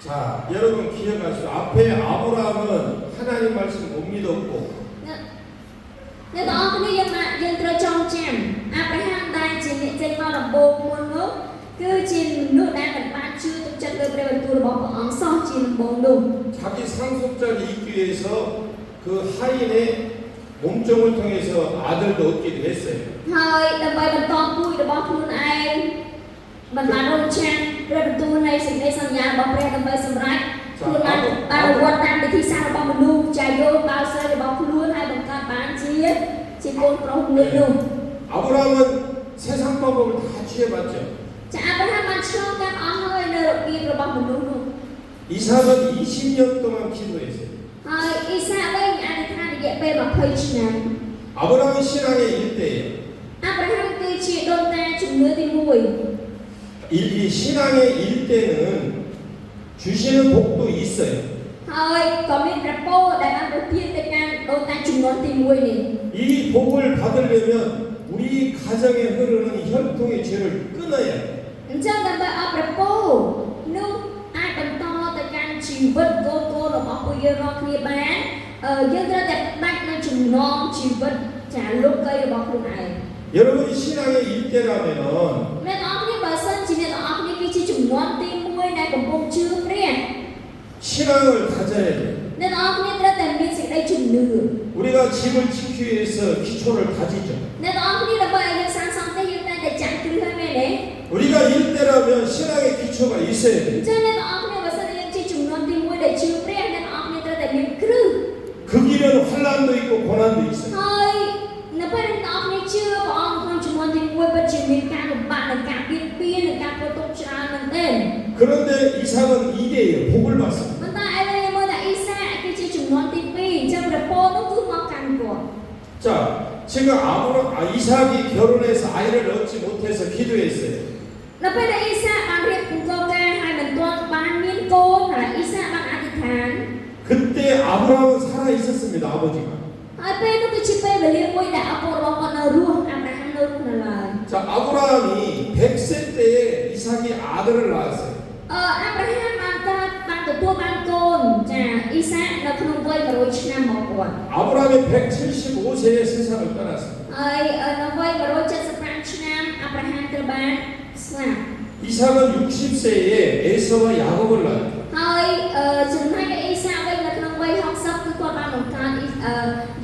자, 여러분 기억하시고 앞에 아브라함은 하나님 말씀 못 믿었고 អ្នកទាំងអស់គ្នាយើងត្រូវចងចាំអាប់រ៉ាហាំដែលជាអ្នកចេញមកដំបូងមុននោះគឺជាមនុស្សដែលមិនបានជឿទុកចិត្តលើព្រះបន្ទូលរបស់ព្រះអង្គសោះជាដំបូងនោះ 자기 상속자를 잇기 위해서 그 하인의 몸종을 통해서 아들도 얻기도 했어요. ហើយដើម្បីបន្តពូជរបស់ខ្លួនឯងមិនបានរងចាំព្រះបន្ទូលនៃសេចក្តីសន្យារបស់ព្រះដើម្បីសម្រេចខ្លួនបានអនុវត្តតាមវិធីសាស្ត្ររបស់មនុស្សចាយកបាល់ស្រីរបស់ខ្លួនហើយបង្កើតបានជាកូនប្រុសមួយនោះ 아브라함은 세상 방법을 다 취해봤죠. ចាអាប់រ៉ាហាំបានឆ្លងកាត់អស់ហើយនៅរបៀបរបស់មនុស្សនោះ 이삭은 20년 동안 기도했어요. ហើយអ៊ីសាវិញអធិដ្ឋានរយៈពេល20ឆ្នាំ 아브라함은 신앙의 일대예요. អាប់រ៉ាហាំគឺជាដូនតាជំនឿទី1 이 신앙의 일대는 주시는 복도 있어요. ហើយក៏មានព្រះពរដែលបានប្រទានទៅកាន់ដូនតាជំនាន់ទី1នេះ 이 복을 받으려면 우리 가정에 흐르는 혈통의 죄를 끊어야 돼요. អញ្ចឹងដើម្បីឲ្យព្រះពរនោះអាចបន្តទៅកាន់ជីវិតកូនរបស់ពួកយើងរាល់គ្នាបានយើងត្រូវតែដាច់នៅចំណងជីវិតចាលោកីរបស់ខ្លួនឯង 여러분이 신앙의 일대라면 អ្នកទាំងអស់គ្នាបើសិនជាអ្នកទាំងអស់គ្នាគឺជាជំនាន់ទី1ដែលកំពុងជឿព្រះ 신앙을 가져야 돼요. អ្នកទាំងអស់គ្នាត្រូវតែមានសេចក្តីជំនឿ 우리가 집을 짓기 위해서 기초를 다지죠. អ្នកទាំងអស់គ្នាដើម្បីឲ្យយើងសាងសង់ផ្ទះយើងតែចាក់គ្រឹះហើយមែនទេ 우리가 일대라면 신앙의 기초가 있어야 អ 돼요. ញ្ចឹងអ្នកទាំងអស់គ្នាបើសិនជាយើងជាជំនាន់ទី1ដែលជឿព្រះអ្នកទាំងអស់គ្នាត្រូវតែមានគ្រឹះ 그 길은 환란도 있고 고난도 있어요. ហើយនៅពេលអ្នកទាំងអស់គ្នាជឿព្រះអង្គក្នុងជំនាន់ទី1ពិតជាមានការលំបាកនិងការបៀតបៀននិងការប្រទប់ច្រើនមែនទែន 그런데 이삭은 이대예요. 복을 받습니다. ប៉ុន្តែឥឡូវយើងមើលថាអ៊ីសាគឺជាជំនាន់ទី2អញ្ចឹងព្រះពរនោះគឺមកកាន់គាត់ 자, 지금 이삭이 결혼해서 아이를 얻지 못해서 기도했어요. នៅពេលដែលអ៊ីសាបានរៀបមង្គលការហើយមិនទាន់បានមានកូនហើយអ៊ីសាបានអធិដ្ឋាន 그때 아브라함은 살아 있었습니다. 아버지가. ហើយពេលនោះគឺជាពេលវេលាមួយដែលឪពុករបស់គាត់នៅរស់អាប់រ៉ាហាំនៅរស់នៅឡើយ 자, 아브라함이 100세 때에 이삭이 아들을 낳았어요. អាប់រ៉ាហាំបានទទួលបានកូនចាអ៊ីសានៅក្នុងវ័យ100ឆ្នាំមកគាត់ 아브라함이 175세에 세상을 떠났습니다. ហើយនៅវ័យ175ឆ្នាំអាប់រ៉ាហាំត្រូវបានស្លាប់ 이삭은 60세에 에서와 야곱을 낳았죠. ហើយចំណែកអ៊ីសាវិញនៅក្នុងវ័យ60គឺគាត់បានបង្កើត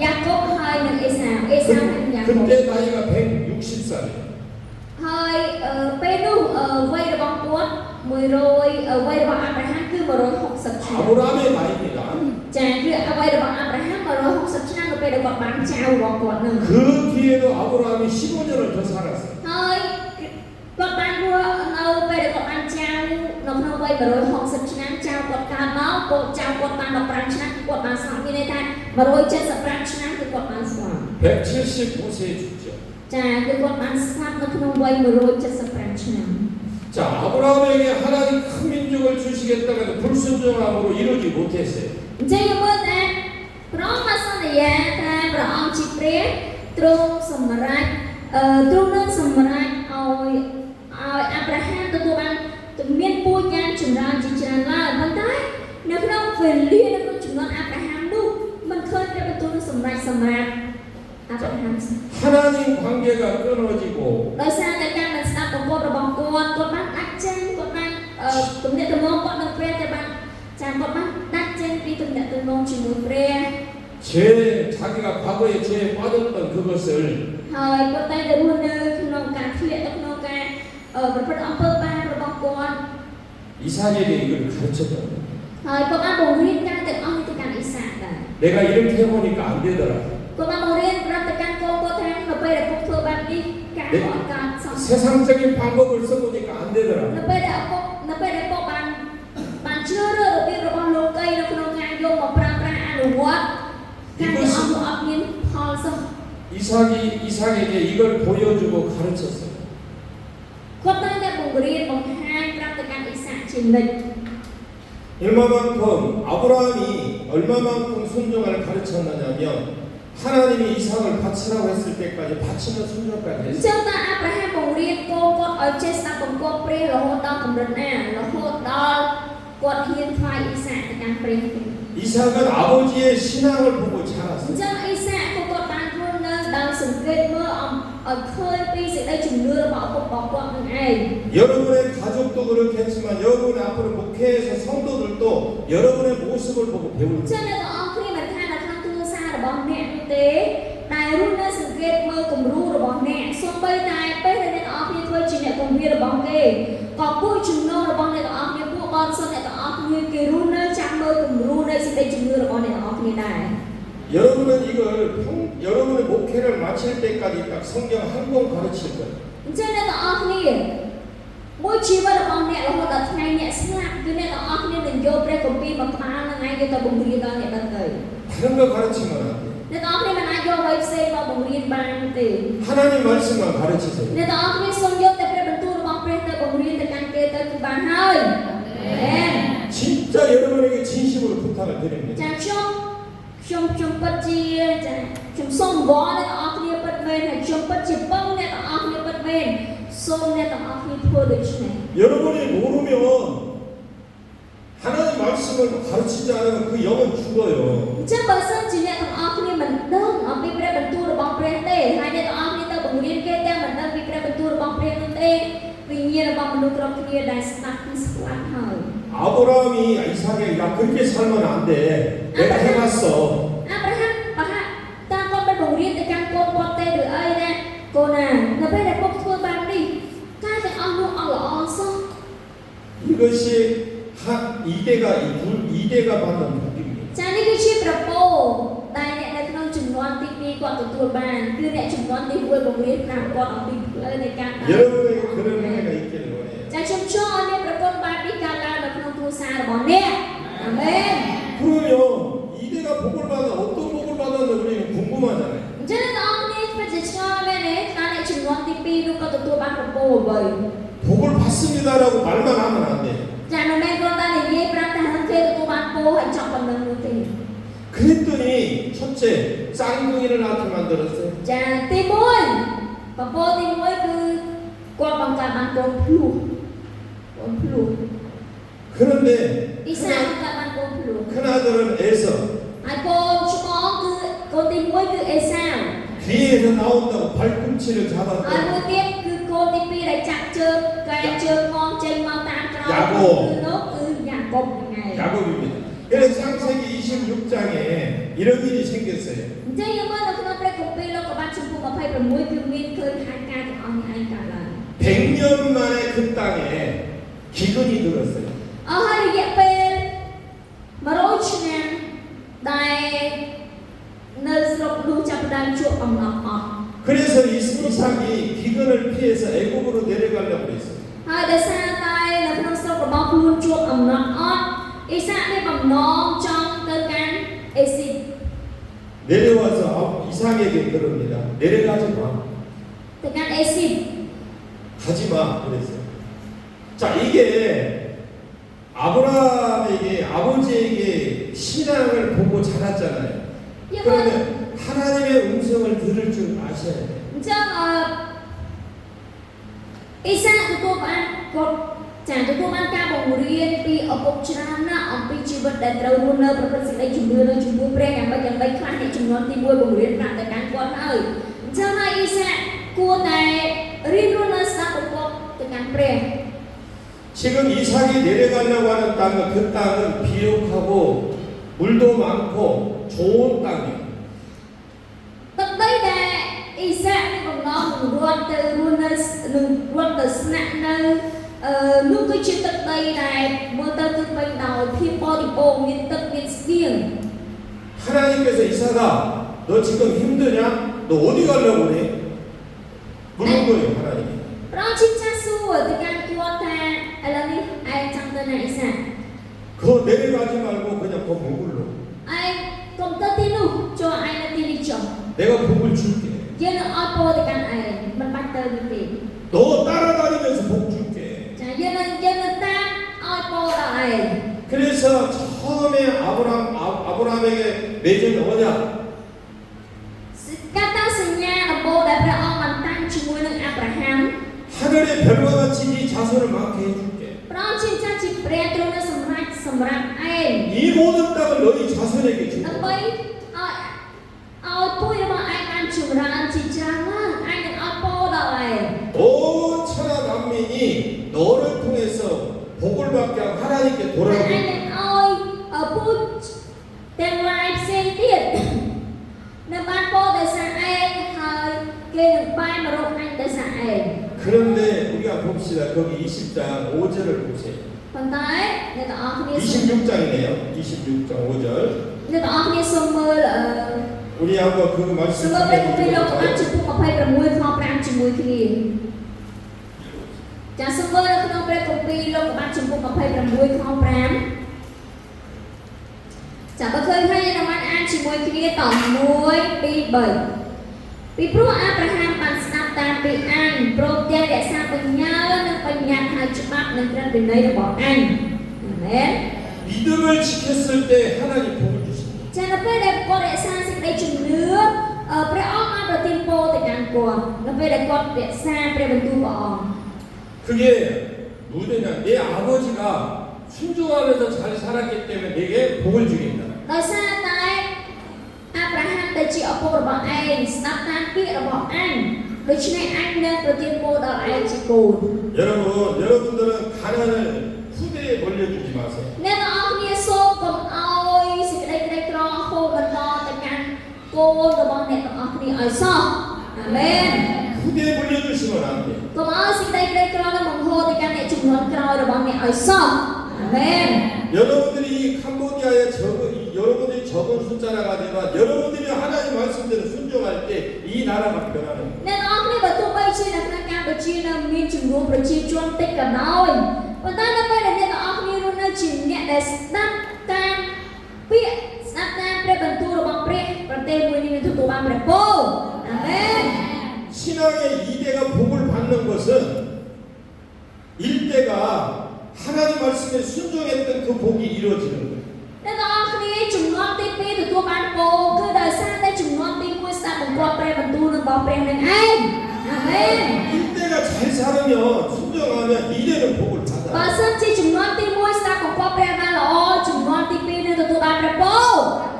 យ៉ាកុបហើយនិងអេសាហើយនិងយ៉ាកុប 그때 나이가 160살이에요. ហើយពេលនោះវ័យរបស់គាត់100វ័យរបស់អាប់រ៉ាហាំគឺ160ឆ្នាំ 아브라함의 나이입니다. ចាគឺអ្វីរបស់អាប់រ៉ាហាំ160ឆ្នាំនៅពេលដែលគាត់បានចៅរបស់គាត់នឹង 그 뒤에도 아브라함이 15년을 더 살았어요. ហើយគាត់បានរស់នៅពេលដែលគាត់បានចៅនៅក្នុងវ័យ160ឆ្នាំចៅគាត់កើតមកគាត់ចៅគាត់បាន15ឆ្នាំគាត់បានស្លាប់មានន័យថា175ឆ្នាំគឺគាត់បានស្លាប់ 175세에 죽죠. ចាគឺគាត់បានស្លាប់នៅក្នុងវ័យ175ឆ្នាំ 자, 아브라함에게 하나님 큰 민족을 주시겠다고 해도 불순종함으로 이루지 못했어요. អញ្ចឹងយើងមើលថា យាថាព្រះអង្គជាព្រះទ្រង់សម្រេចទ្រង់នឹងសម្រេចឲ្យអាប់រ៉ាហាំទទួលបានមានពូជយ៉ាងចម្រើនជាច្រើនឡើងប៉ុន្តែនៅក្នុងវេលានៅក្នុងចំនួនអាប់រ៉ាហាំនោះមិនឃើញព្រះបន្ទូលនឹងសម្រេចសម្រាប់អាប់រ៉ាហាំ 하나님 관계가 끊어지고 ដោយសារតែការមិនស្ដាប់បង្គាប់របស់គាត់បានដាច់ចេញគាត់បានទំនាក់ទំនងគាត់នឹងព្រះតែបានចាគាត់បានដាច់ចេញពីទំនាក់ទំនងជាមួយព្រះ 자기가 과거에 죄에 빠졌던 그것을 ហើយគាត់តែរស់នៅក្នុងការធ្លាក់ទៅក្នុងការប្រព្រឹត្តអំពើបាបរបស់គាត់ 이삭에게 이걸 가르쳤다. ហើយគាត់បានបង្រៀនការទាំងអស់នេះទៅកាន់អ៊ីសាដែរ 내가 이렇게 해보니까 안 되더라. គាត់បានបង្រៀនប្រាប់ទៅកាន់កូនគាត់ថានៅពេលដែលពុកធ្វើបែបនេះការអត់កើតសោះ 세상적인 방법을 써보니까 안 되더라. នៅពេលដែលពុកបានជ្រើសរើសរបៀបរបស់លោកីនៅក្នុងការយកមកប្រើប្រាស់អនុវត្តការទាំងអស់នោះអត់មានផលសោះ 이삭에게 이걸 보여주고 가르쳤어요. គាត់តែបង្រៀនបង្ហាញប្រាប់ទៅកាន់អ៊ីសាជានិច្ច 얼마만큼 아브라함이 얼마만큼 순종을 가르쳤느냐면 하나님이 이삭을 바치라고 했을 때까지 바치는 순종까지 អញ្ 했어요. ចឹងតើអាប់រ៉ាហាំបង្រៀនកូនគាត់ឲ្យចេះស្ដាប់បង្គាប់ព្រះរហូតដល់កម្រិតណារហូតដល់គាត់ហ៊ានថ្វាយអ៊ីសាទៅកាន់ព្រះ 이삭은 아버지의 신앙을 보고 អញ្ 자랐어요. ចឹងអ៊ីសាគាត់បានរស់នៅដោយសង្កេតមើលឲ្យឃើញពីសេចក្តីជំនឿរបស់ឪពុករបស់គាត់នឹងឯង 여러분의 가족도 그렇겠지만 여러분 앞으로 목회에서 성도들도 여러분의 모습을 보고 អ 배우는 ញ្ចឹងអ្នកទាំងអស់គ្នាមិនថានៅក្នុងគ្រួសាររបស់អ្នកនោះទេដែលរស់នៅសង្កេតមើលគំរូរបស់អ្នកសូម្បីតែពេលដែលអ្នកទាំងអស់គ្នាធ្វើជាអ្នកគំរារបស់គេក៏ពួកចំណងរបស់អ្នកទាំងអស់គ្នាពួកបនសុនអ្នកទាំងអស់គ្នាគេរស់នៅចាំមើលគំរូនៃសេចក្តីជំនឿរបស់អ្នកទាំងអស់គ្នាដែរ 여러분은 이걸 여러분의 목회를 마칠 때까지 딱 성경 한 권 가르칠 거예요. អញ្ចឹងអ្នកទាំងអស់គ្នាមួយជីវិតរបស់អ្នករហូតដល់ថ្ងៃអ្នកស្លាប់គឺអ្នកទាំងអស់គ្នានឹងយកព្រះគម្ពីរមកក្បាលនឹងឯងយកទៅបង្រៀនដល់អ្នកដទៃ 다른 거 가르치면 안 돼요. អ្នកទាំងអស់គ្នាមិនអាចយកអ្វីផ្សេងមកបង្រៀនបានទេ 하나님 말씀만 가르치세요. អ្នកទាំងអស់គ្នាសូមយកតែព្រះបន្ទូលរបស់ព្រះទៅបង្រៀនទៅកាន់គេទៅគឺបានហើយអាមែន 진짜 여러분에게 진심으로 부탁을 드립니다. ចាខ្ញុំពិតជាចាខ្ញុំសូមវល់អ្នកទាំងអស់គ្នាពិតមែនហើយខ្ញុំពិតជាពឹងអ្នកទាំងអស់គ្នាពិតមែនសូមអ្នកទាំងអស់គ្នាធ្វើដូច្នេះ 여러분이 모르면 하나님 말씀을 가르치지 않으면 그 영은 죽어요. អញ្ចឹងបើសិនជាអ្នកទាំងអស់គ្នាមិនដឹងអំពីព្រះបន្ទូលរបស់ព្រះទេហើយអ្នកទាំងអស់គ្នាទៅបង្រៀនគេទាំងមិនដឹងពីព្រះបន្ទូលរបស់ព្រះនោះទេវិញ្ញាណរបស់មនុស្សគ្រប់គ្នាដែលស្ដាប់គឺស្លាប់ហើយ 아브라함이 이삭에게 야 그렇게 살면 안 돼. 내가 해봤어. អាប់រ៉ាហាំបើហាក់តាមគាត់បានបង្រៀនទៅកាន់កូនគាត់ទេឬអីណាកូនណានៅពេលដែលពុកធ្វើបែបនេះការទាំងអស់នោះអត់ល្អសោះ 이것이 이대가 받는 복입니다. ចានេះគឺជាប្រពោដែលអ្នកនៅក្នុងចំនួនទី2គាត់ទទួលបានគឺអ្នកចំនួនទី1បង្រៀនប្រាប់គាត់អំពីផ្លូវនៃការ 여러분에게 그런 은혜가 있기를 원해요. ចាខ្ញុំចង់ឲ្យអ្នកប្រកបបែបនេះកើតឡើងនៅក្នុងគ្រួសាររបស់អ្នកអាមែន 그러면 이대가 복을 받아 어떤 복을 받았는지 우리는 궁금하잖아요. អញ្ចឹងអ្នកនរគ្នាពិតជាឆ្ងល់មែនទេថាអ្នកចំនួនទី2នោះក៏ទទួលបានប្រពោអ្វី 복을 받습니다라고 말만 하면 안 돼. ចាមិនមែនគ្រាន់តែនិយាយប្រាប់ថាគេទទួលបានពោហើយចង់ប៉ុណ្្នឹងនោះទេ 그랬더니 첫째 쌍둥이를 낳게 만들었어요. ចាទី1ប្រពោទី1គឺគាត់បង្កើតបានកូនភ្លោះ 그런데 ទី3បង្កើតបានកូនភ្លោះ 큰아들은 에서 ហើយកូនច្បងគឺកូនទី1គឺអេសាវ 뒤에서 나온다고 발꿈치를 ហើយ 잡았던 មួយទៀតគឺកូនទី2ដែលចាក់ជើងកែជើងងចេញមកតាមក្រោយ យ៉ាកុប គឺនោះគឺយ៉ាកុបហ្នឹងឯង 야곱입니다. 그래서 창세기 26장에 이런 일이 생겼어요. អញ្ចឹងយើងមើលនៅក្នុងព្រះគម្ពីរលោកុបាទចំពោះ26គឺមានឃើញហេតុការណ៍ទាំងអស់នេះឯងកើតឡើង 100년 만에 그 땅에 기근이 들었어요. អស់ហើយរយៈពេល100ឆ្នាំដែលនៅស្រុកនោះចាប់ផ្ដើមជួបអំណត់អស់ 그래서 이삭이 기근을 피해서 애굽으로 내려가려고 했어요. ហើយដោយសារតែនៅក្នុងស្រុករបស់ខ្លួនជួបអំណត់អត់អ៊ីសាក់មានបំណងចង់ទៅកាន់អេស៊ីប 내려와서 이삭에게 그럽니다. 내려가지 마. ទៅកាន់អេស៊ីប 가지 마. 그랬어요. 자, 이게 아브라함에게 아버지에게 신앙을 보고 자랐잖아요. Nhưng mà 그러면 하나님의 음성을 들을 줄 아셔야 돼요. chẳng Isaac tụi tôi ăn cột chẳng tụi tôi ăn ca bồng riêng vì ở cột tràn na ở vì chỉ vật để trâu luôn nơ và phần này chúng đưa pre ngày bây khác thì chúng nó tìm mua bồng riêng làm tại cán con ơi chẳng là Isaac cua này riêng luôn nơ sao cũng có từ cán pre 지금 이삭이 내려가려고 하는 땅은 그 땅은 비옥하고 물도 많고 좋은 땅이에요. tất đây là Isaac còn nó ruột từ snack nơi nước cái chuyện tất đây này mưa tơ từ bên đầu thiên po thì bộ miền tất miền skiing 하나님께서 이삭아, 너 지금 힘드냐? 너 어디 가려고 그래? 물은 거예요, 하나님이. đó chính cha su ở từ căn quan ta là đi ai trong tên này Isaac 그거 내려가지 말고 그냥 그 목을로. ai công tơ tin lu cho ai là tin đi chồng 내가 복을 줄게. giờ nó auto từ căn ai mình bắt tơ đi tìm 너 따라다니면서 복 줄게. chả giờ nó ta auto là ai 그래서 처음에 아브라함에게 맺은 언약, các ta sinh nha là bố đã ra ông bằng tăng chung vớiនឹង Abraham 하늘의 별과 같이 네 자손을 많게 해줄게. đó chính cha chỉ pre trong nó sầm rạp ai 이 모든 땅을 너희 자손에게 줄게.ដើម្បីឲ្យពុយរបស់ឯងបានចម្រើនជាច្រើនណាស់ឯងនឹងឲ្យពោដល់ឯង 온 천하 만민이 너를 통해서 복을 받게 하고 하나님께 ឯង 돌아오게. នឹងឲ្យពុយទាំងឡាយផ្សេងទៀតនៅបានពោដោយសារឯងហើយគេនឹងបែរមករកឯងដោយសារឯង 그런데 우리가 봅시다. 거기 20장 5절을 보세요. ប៉ុន្តែអ្នកទាំងអស់គ្នា 26장이네요. 26장 5절. អ្នកទាំងអស់គ្នាសូមមើល 우리 한번 그 សូម 말씀 មើលពេលគម្ពីរលោកកបាត់ 읽어볼까요? ចំពោះ26ខ5ជាមួយគ្នាចាសូមមើលនៅក្នុងពេលគម្ពីរលោកកបាត់ចំពោះ26ខ5ចាបើឃើញហើយយើងបានអានជាមួយគ្នាត1 2 3ពីព្រោះអាប់រ៉ាហាំបានស្ដាប់តាមពីអញព្រមទាំងរក្សាបញ្ញើនិងបញ្ញត្តិហើយច្បាប់និងក្រឹតវិន័យរបស់អញអាមែន 믿음을 지켰을 때 하나님 복을 주십니다. ចានៅពេលដែលគាត់រក្សាសេចក្តីជំនឿព្រះអង្គបានប្រទានពរទៅកាន់គាត់នៅពេលដែលគាត់រក្សាព្រះបន្ទូលព្រះអង្គ 그게 뭐냐? 내 아버지가 순종하면서 잘 살았기 때문에 내게 복을 주겠다. ដោយសារតែអាប់រ៉ាហាំដែលជាឪពុករបស់ឯងស្ដាប់តាមពាក្យរបស់អញដូច្នេះអញនឹងប្រទានពរដល់ឯងជាកូន 여러분들은 가난을 후대에 벌려주지 마세요. អ្នកទាំងអស់គ្នាសូមកុំឲ្យសេចក្តីក្រីក្រហូរបន្តទៅកាន់កូនរបស់អ្នកទាំងអស់គ្នាឲ្យសោះអាមែន 후대에 벌려주시면 안 돼요. កុំឲ្យសេចក្តីក្រីក្រនោះបង្ហូរទៅកាន់អ្នកជំនាន់ក្រោយរបស់អ្នកឲ្យសោះអាមែន 여러분들이 캄보디아에 여러분들이 적은 숫자라가 되면 여러분들이 하나님 말씀대로 순종할 때 이 나라가 변하는 거예요. អ្នកទាំងអស់គ្នាបើទោះបីជានៅក្នុងកម្ពុជានៅមានចំនួនប្រជាជនតិចក៏ដោយប៉ុន្តែនៅពេលដែលអ្នកទាំងអស់គ្នារស់នៅជាអ្នកដែលស្ដាប់តាមពាក្យស្ដាប់តាមព្រះបន្ទូលរបស់ព្រះប្រទេសមួយនេះនឹងទទួលបានព្រះពរអាមែន 신앙의 이대가 복을 받는 것은 일대가 하나님 말씀에 순종했던 그 복이 이루어지는 거예요. អ្នកទាំងអស់គ្នាចំនួនទី2ទទួលបានពរគឺដោយសារតែចំនួនទី1ស្ដាប់បង្គាប់ព្រះបន្ទូលរបស់ព្រះនឹងឯងអាមែន 일대가 잘 살으면 순종하면 이대는 복을 បើ 받아요. សិនជាចំនួនទី1ស្ដាប់បង្គាប់ព្រះបានល្អចំនួនទី2នឹងទទួលបានព្រះពរ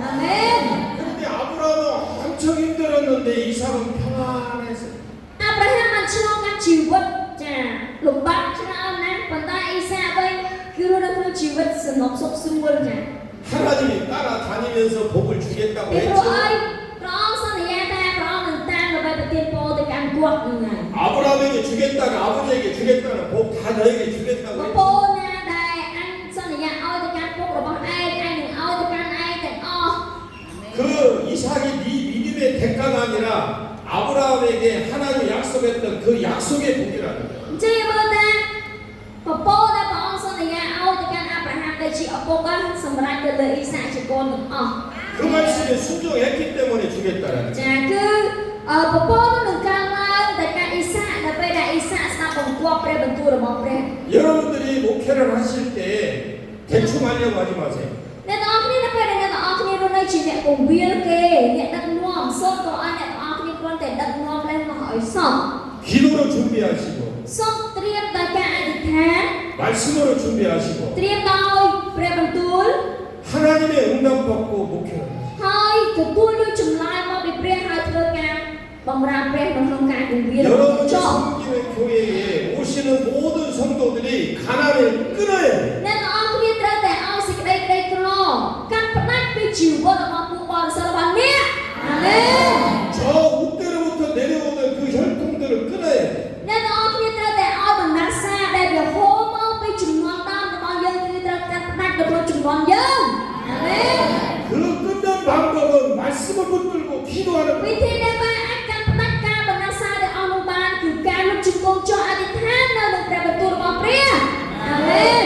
អាមែន 근데 아브라함은 엄청 힘들었는데 이삭은 평안했어요. អាប់រ៉ាហាំបានឆ្លងកាត់ជីវិតចាលំបាកច្រើនណាស់ប៉ុន្តែអ៊ីសាវិញគឺរស់នៅក្នុងជីវិតសំណុកសុខស្រួលចា 하나님이 따라다니면서 복을 주겠다고 ពីព្រោះអី 했죠. ព្រះអង្គសន្យាថាព្រះអង្គនឹងតាមដើម្បីប្រទានពរទៅកាន់គាត់នឹងហើយ 아브라함에게 주겠다가 아버지에게 주겠다는 복 다 너에게 ប 주겠다고 ពរ 했죠. ណាដែលអញសន្យាឲ្យទៅកាន់ពុករបស់ឯងនឹងឲ្យទៅកាន់ឯងទាំងអស់ 그 이삭이 네 믿음의 대가가 아니라 아브라함에게 하나님 약속했던 그 약속의 복이라는 거예요. អញ្ចឹងមើលថាបពរដែលព្រះអង្គសន្យាឲ្យទៅកាន់អាប់រ៉ាហាំដែលជាឪពុកសម្រាប់ទៅលើអ៊ីសាកជាកូនទាំងអស់ 그 말씀에 순종했기 때문에 주겠다는 거예요. ចាគឺបពរនឹងកើនឡើងទៅកាន់អ៊ីសាកដល់ពេលដែលអ៊ីសាកស្ដាប់បង្គាប់ព្រះបន្ទូលរបស់ព្រះ 여러분들이 목회를 하실 때 대충 하려고 하지 마세요. អ្នកទាំងអស់គ្នានៅពេលដែលអ្នកទាំងអស់គ្នារស់ នៅជាអ្នកពង្រៀនគេអ្នកដឹកនាំសូមក៏ឲ្យអ្នកទាំងអស់គ្នាគ្រាន់តែដឹកនាំlênមកឲ្យសព 기도로 준비하시고 សូមត្រៀមដោយការអធិដ្ឋាន 말씀으로 준비하시고 ត្រៀមដោយព្រះបន្ទូល 하나님의 응답 받고 목회를 ហើយទទួលយកចម្លើយមកពីព្រះហើយធ្វើការបម្រើព្រះនៅក្នុងការពង្រៀន 여러분이 ចប់ 섬기는 교회에 오시는 모든 성도들이 가난을 끊어야 돼. អ្នកទាំងអស់គ្នាត្រូវតែឲ្យសេចក្តីក្រីក្រកាត់ផ្ដាច់ពីជីវិតរបស់ពួកបរិសុទ្ធរបស់អ្នកអាមែន 저 우때로부터 내려오는 그 혈통들을 끊어야 돼. អ្នកទាំងអស់គ្នាត្រូវតែឲ្យបណ្ដាសាដែលវាហូរមកពីជំនាន់ដើមរបស់យើងគឺត្រូវកាត់ផ្ដាច់ទៅក្នុងជំនាន់យើងអាមែន 그 끊는 방법은 말씀을 붙들고 기도하는 វិ 거예요. ធីដែលបានអាចកាត់ផ្ដាច់ការបណ្ដាសាដែលអស់នោះបានគឺការលុបជង្គង់ចុះអធិដ្ឋាននៅក្នុងព្រះបន្ទូលរបស់ព្រះអាមែន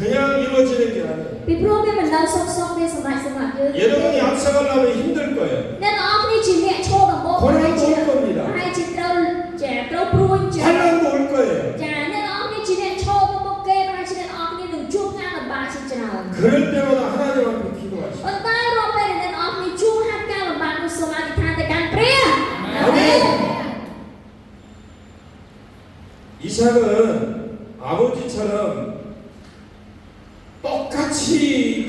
그냥 이루어지는 게 아니에요. ពីព្រោះវាមិននៅសុខសុខទេសម្រាប់យើង 여러분이 앞서가려면 힘들 거예요. អ្នកទាំងអស់គ្នាជាអ្នកឈរដំបូង 고난도 올 겁니다. ហើយជាត្រូវព្រួយចា 환란도 올 거예요. ចាអ្នកទាំងអស់គ្នាជាអ្នកឈរទៅមុខគេហើយជាអ្នកទាំងអស់គ្នានឹងជួបការលំបាកជាច្រើន 그럴 때마다 하나님 앞에 기도하시고 ប៉ុន្តែរាល់ពេលដែលអ្នកទាំងអស់គ្នាជួបហាត់ការលំបាកនោះសូមអធិដ្ឋានទៅកាន់ព្រះ 아멘. 이삭은 아버지처럼 똑같이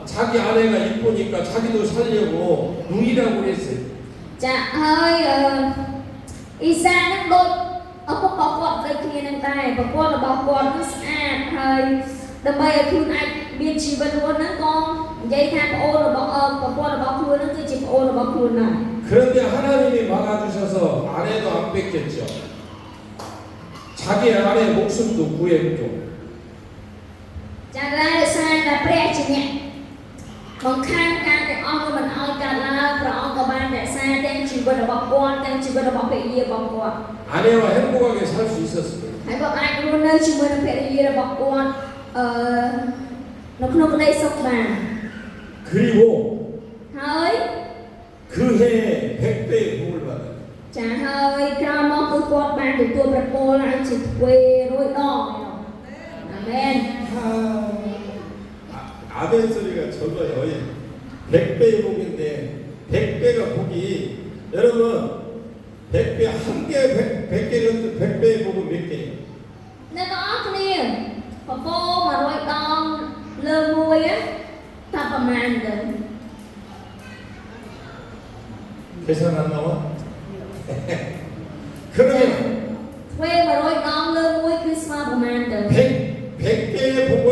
자기 아내가 이쁘니까 자기도 살려고 누이라고 했어요. ចាហើយអ៊ីសានឹងដូចឪពុករបស់គាត់ដូចគ្នានឹងដែរប្រពន្ធរបស់គាត់គឺស្អាតហើយដើម្បីឲ្យខ្លួនអាចមានជីវិតរស់ហ្នឹងក៏និយាយថាប្អូនរបស់ប្រពន្ធរបស់ខ្លួនហ្នឹងគឺជាប្អូនរបស់ខ្លួនដែរ 그런데 하나님이 막아주셔서 아내도 안 뺏겼죠. 자기 아내 목숨도 구했고 ចាតែដោយសារតែព្រះជាអ្នកបង្ខាំការទាំងអស់នោះមិនឲ្យកើតឡើងព្រះអង្គក៏បានរក្សាទាំងជីវិតរបស់គាត់ទាំងជីវិតរបស់ភរិយារបស់គាត់ 아내와 행복하게 살 수 있었어요. ហើយគាត់អាចរស់នៅជាមួយនឹងភរិយារបស់គាត់នៅក្នុងក្តីសុខបាន 그리고 ហើយ 그 해에 100배의 복을 받아요. ចាហើយក្រោយមកគឺគាត់បានទទួលប្រពន្ធហើយជាទ្វេ100 ដងអាមែន 아멘 소리가 적어요. 100배의 복인데 100배가 복이 여러분 100배 한 개 100개는 100배의 복은 몇 개예요? អ្នកទាំងអស់គ្នាប្រពន្ធ100 ដងលើមួយតើប្រមាណទៅ 계산 안 나와? 그러면 ទ្វេ100 ដងលើមួយគឺស្មើប្រមាណទៅ 100개의 복을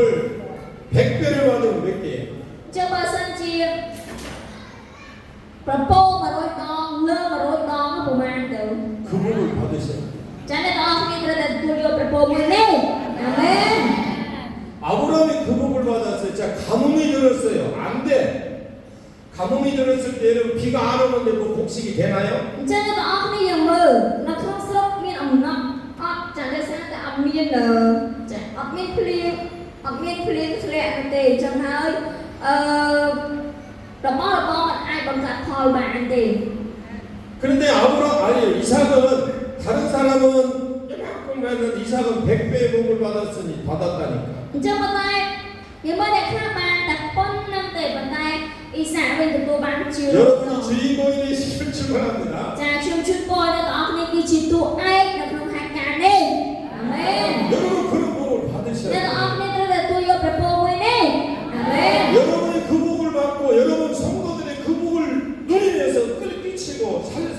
100배를 받으면 몇 개예요? ចុះបើសិនជាប្រពន្ធ100 ដងលើ100 ដងប្រមាណទៅ 그 복을 받으세요. ចាអ្នកទាំងអស់គ្នាត្រូវតែទទួលយកប្រពន្ធមួយនេះអាមែន 아브라함이 그 복을 받았어요. 자, 가뭄이 들었어요. 안 돼. 가뭄이 들었을 때는 비가 안 오는데 뭐 복식이 되나요? អញ្ចឹងអ្នកទាំងអស់គ្នាយើងមើលនៅក្នុងស្រុកមានអំណត់អត់ចាដោយសារតែអត់មានចាអត់មានភ្លៀងធ្លាក់នោះទេអញ្ចឹងហើយរបស់របរអាចបង្កើតផលបានទេ 그런데 이삭은 다른 사람은 이만큼 갔는데 이삭은 100배의 복을 받았다니까. អញ្ចឹងប៉ុន្តែយើងមើលអ្នកខ្លះបានតែប៉ុណ្្នឹងទេប៉ុន្តែអ៊ីសាវិញទទួលបានជា 여러분이 주인공이 되시길 축원합니다. ចាខ្ញុំជូនពរអ្នកទាំងអស់គ្នាគឺជាតួឯកនៅក្នុងហេតុការណ៍នេះអាមែន 여러분 그런 복을 អ្នក 받으셔야 ទាំងអស់ 돼요. គ្នាត្រូវតែទទួលយកប្រពោមួយនេះអាមែន 여러분이 그 복을 받고 여러분 성도들이 그 복을 누리면서 끌끼치고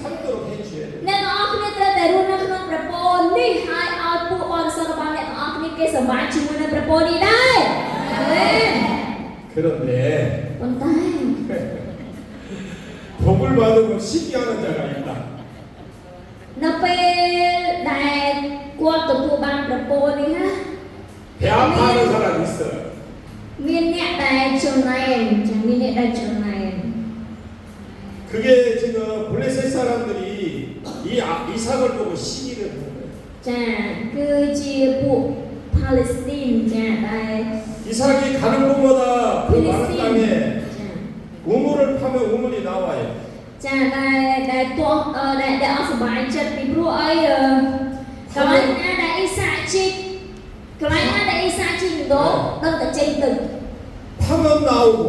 살도록 해주셔야 돼요. អ្នកទាំងអស់គ្នាត្រូវតែរស់នៅក្នុងប្រពោនេះហើយឲ្យពួកបរិសុទ្ធរបស់អ្នកទាំងអស់គ្នាគេសម្រាប់ជាមួយនឹងប្រពោនេះដែរអាមែន 그런데 ប៉ុន្តែ 복을 받으면 시기하는 자가 있다. នៅពេលដែលគាត់ទទួលបានប្រពោនេះណា 배 아파하는 사람 있어요. មានអ្នកដែលចំណែនចាមានអ្នកដែលចំណែន 그게 지금 블레셋 사람들이 이삭을 보고 시기를 하는 거예요. ចាគឺជាពួកផាឡេស្ទីនចាដែល 이삭이 가는 곳마다 그 많은 땅에 ចា 우물을 파면 우물이 나와요. ចាដែលទោះដែលអស់សុបាយចិត្តពីព្រោះអីកន្លែងណាដែលអ៊ីសាជីកកន្លែងណាដែលអ៊ីសាជីកទៅដឹងតែចេញទឹក 파면 나오고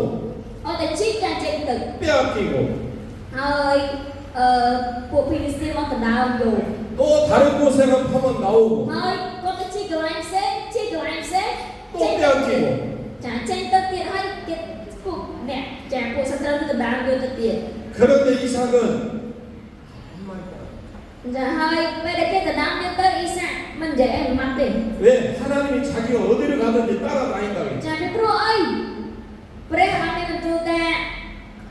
អត់តែជីកចាចេញទឹក 빼앗기고 ហើយពួកភីលីស្ទីនមកដណ្ដើមយក 또 다른 곳에 가면 나오고 ហើយគាត់ទៅជីកកន្លែងផ្សេងជីកកន្លែងផ្សេង 또 빼앗기고 ចាចេញទៅទៀតហើយគេពួកអ្នកចាពួកសត្រូវទៅដណ្ដើមយកទៅទៀត 그런데 이삭은 ចាហើយពេលដែលគេដណ្ដើមយកទៅអ៊ីសាក់មិននិយាយអីមិនទេ 왜 하나님이 자기가 어디를 가든지 따라다닌다고 ចាពីព្រោះអីព្រះបានមានបន្ទូលថា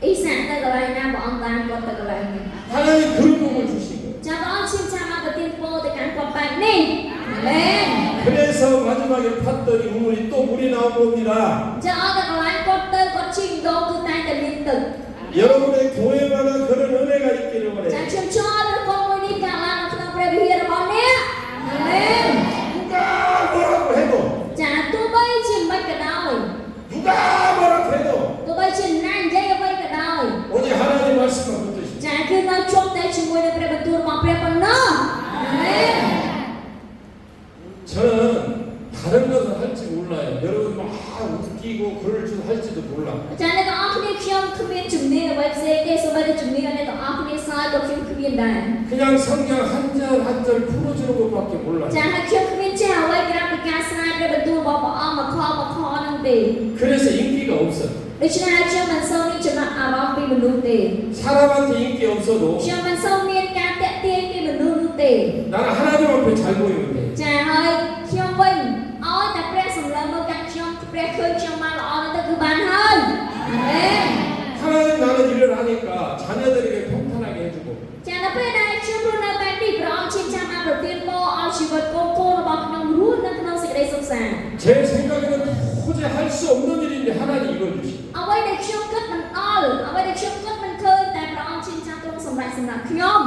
អ៊ីសាក់ទៅកន្លែងណាព្រះអង្គបានគាត់ទៅកន្លែងនេះ 하나님 그런 복을 주신 거예요. ចាព្រះអង្គឈាមឆាមកប្រទានពរទៅកាន់គាត់បែបនេះអាមែន 그래서 마지막에 팠더니 우물이 또 물이 나온 겁니다. ចាអត់ទៅកន្លែងគាត់ទៅគាត់ឈីងដងគឺតែតែមានទឹក 여러분의 교회마다 그런 은혜가 있기를 ចា 원해요. ខ្ញុំចង់ឲ្យព្រះមួយនេះកើតឡើងនៅក្នុងព្រះវិហាររបស់អ្នកអាមែន 누가 뭐라고 해도 ចាទោះបីជាមិនក៏ដោយ 누가 뭐라고 해도 ទោះបីជាណានិយាយអ្វីក៏ដោយ 오직 하나님 말씀만 붙드십시오. ចាគឺនៅជាប់តែជាមួយនឹងព្រះបន្ទូលរបស់ព្រះប៉ុណ្ណោះអាមែន 저는 다른 것을 할지 몰라요. 여러분 막 웃기고 그럴 줄 할지도 몰라. ចាអ្នកទាំងអស់គ្នាខ្ញុំគ្មានជំនាញអ្វីផ្សេងទេសូម្បីតែជំនាញអ្នកទាំងអស់គ្នាសើក៏ខ្ញុំគ្មានដែរ 그냥 성경 한 절 한 절 풀어주는 것밖에 몰라요. ចាហើយខ្ញុំគ្មានចេះអ្វីក្រៅពីការស្រាយព្រះបន្ទូលរបស់ព្រះអង្គមកខហ្នឹងទេ 그래서 인기가 없어요. ដូច្នេះខ្ញុំមិនសូវមានចំណាប់អារម្មណ៍ពីមនុស្សទេ 사람한테 인기 없어도 ខ្ញុំមិនសូវមានការតាក់ទាញពីមនុស្សនោះទេ 나는 하나님 앞에 잘 보이면 돼. ចាហើយខ្ញុំវិញឲ្យតែព្រះសម្លឹងមកកាន់ខ្ញុំព្រះឃើញខ្ញុំមកល្អទៅគឺបានហើយអាមែន 하나님 나는 일을 하니까 자녀들에게 평탄하게 해주고 ចានៅពេលដែលខ្ញុំរស់នៅបែបនេះព្រះអង្គឈាមឆាមកប្រទានពរឲ្យជីវិតកូនរបស់ខ្ញុំរស់នៅក្នុងសេចក្តីសុខសាន្ត 제 생각에는 도저히 할 수 없는 일인데 하나님 이걸 주시고 អ្វីដែលខ្ញុំគិតមិនអល់អ្វីដែលខ្ញុំគិតមិនឃើញតែព្រះអង្គឈាមឆាទ្រង់សម្រេចសម្រាប់ខ្ញុំ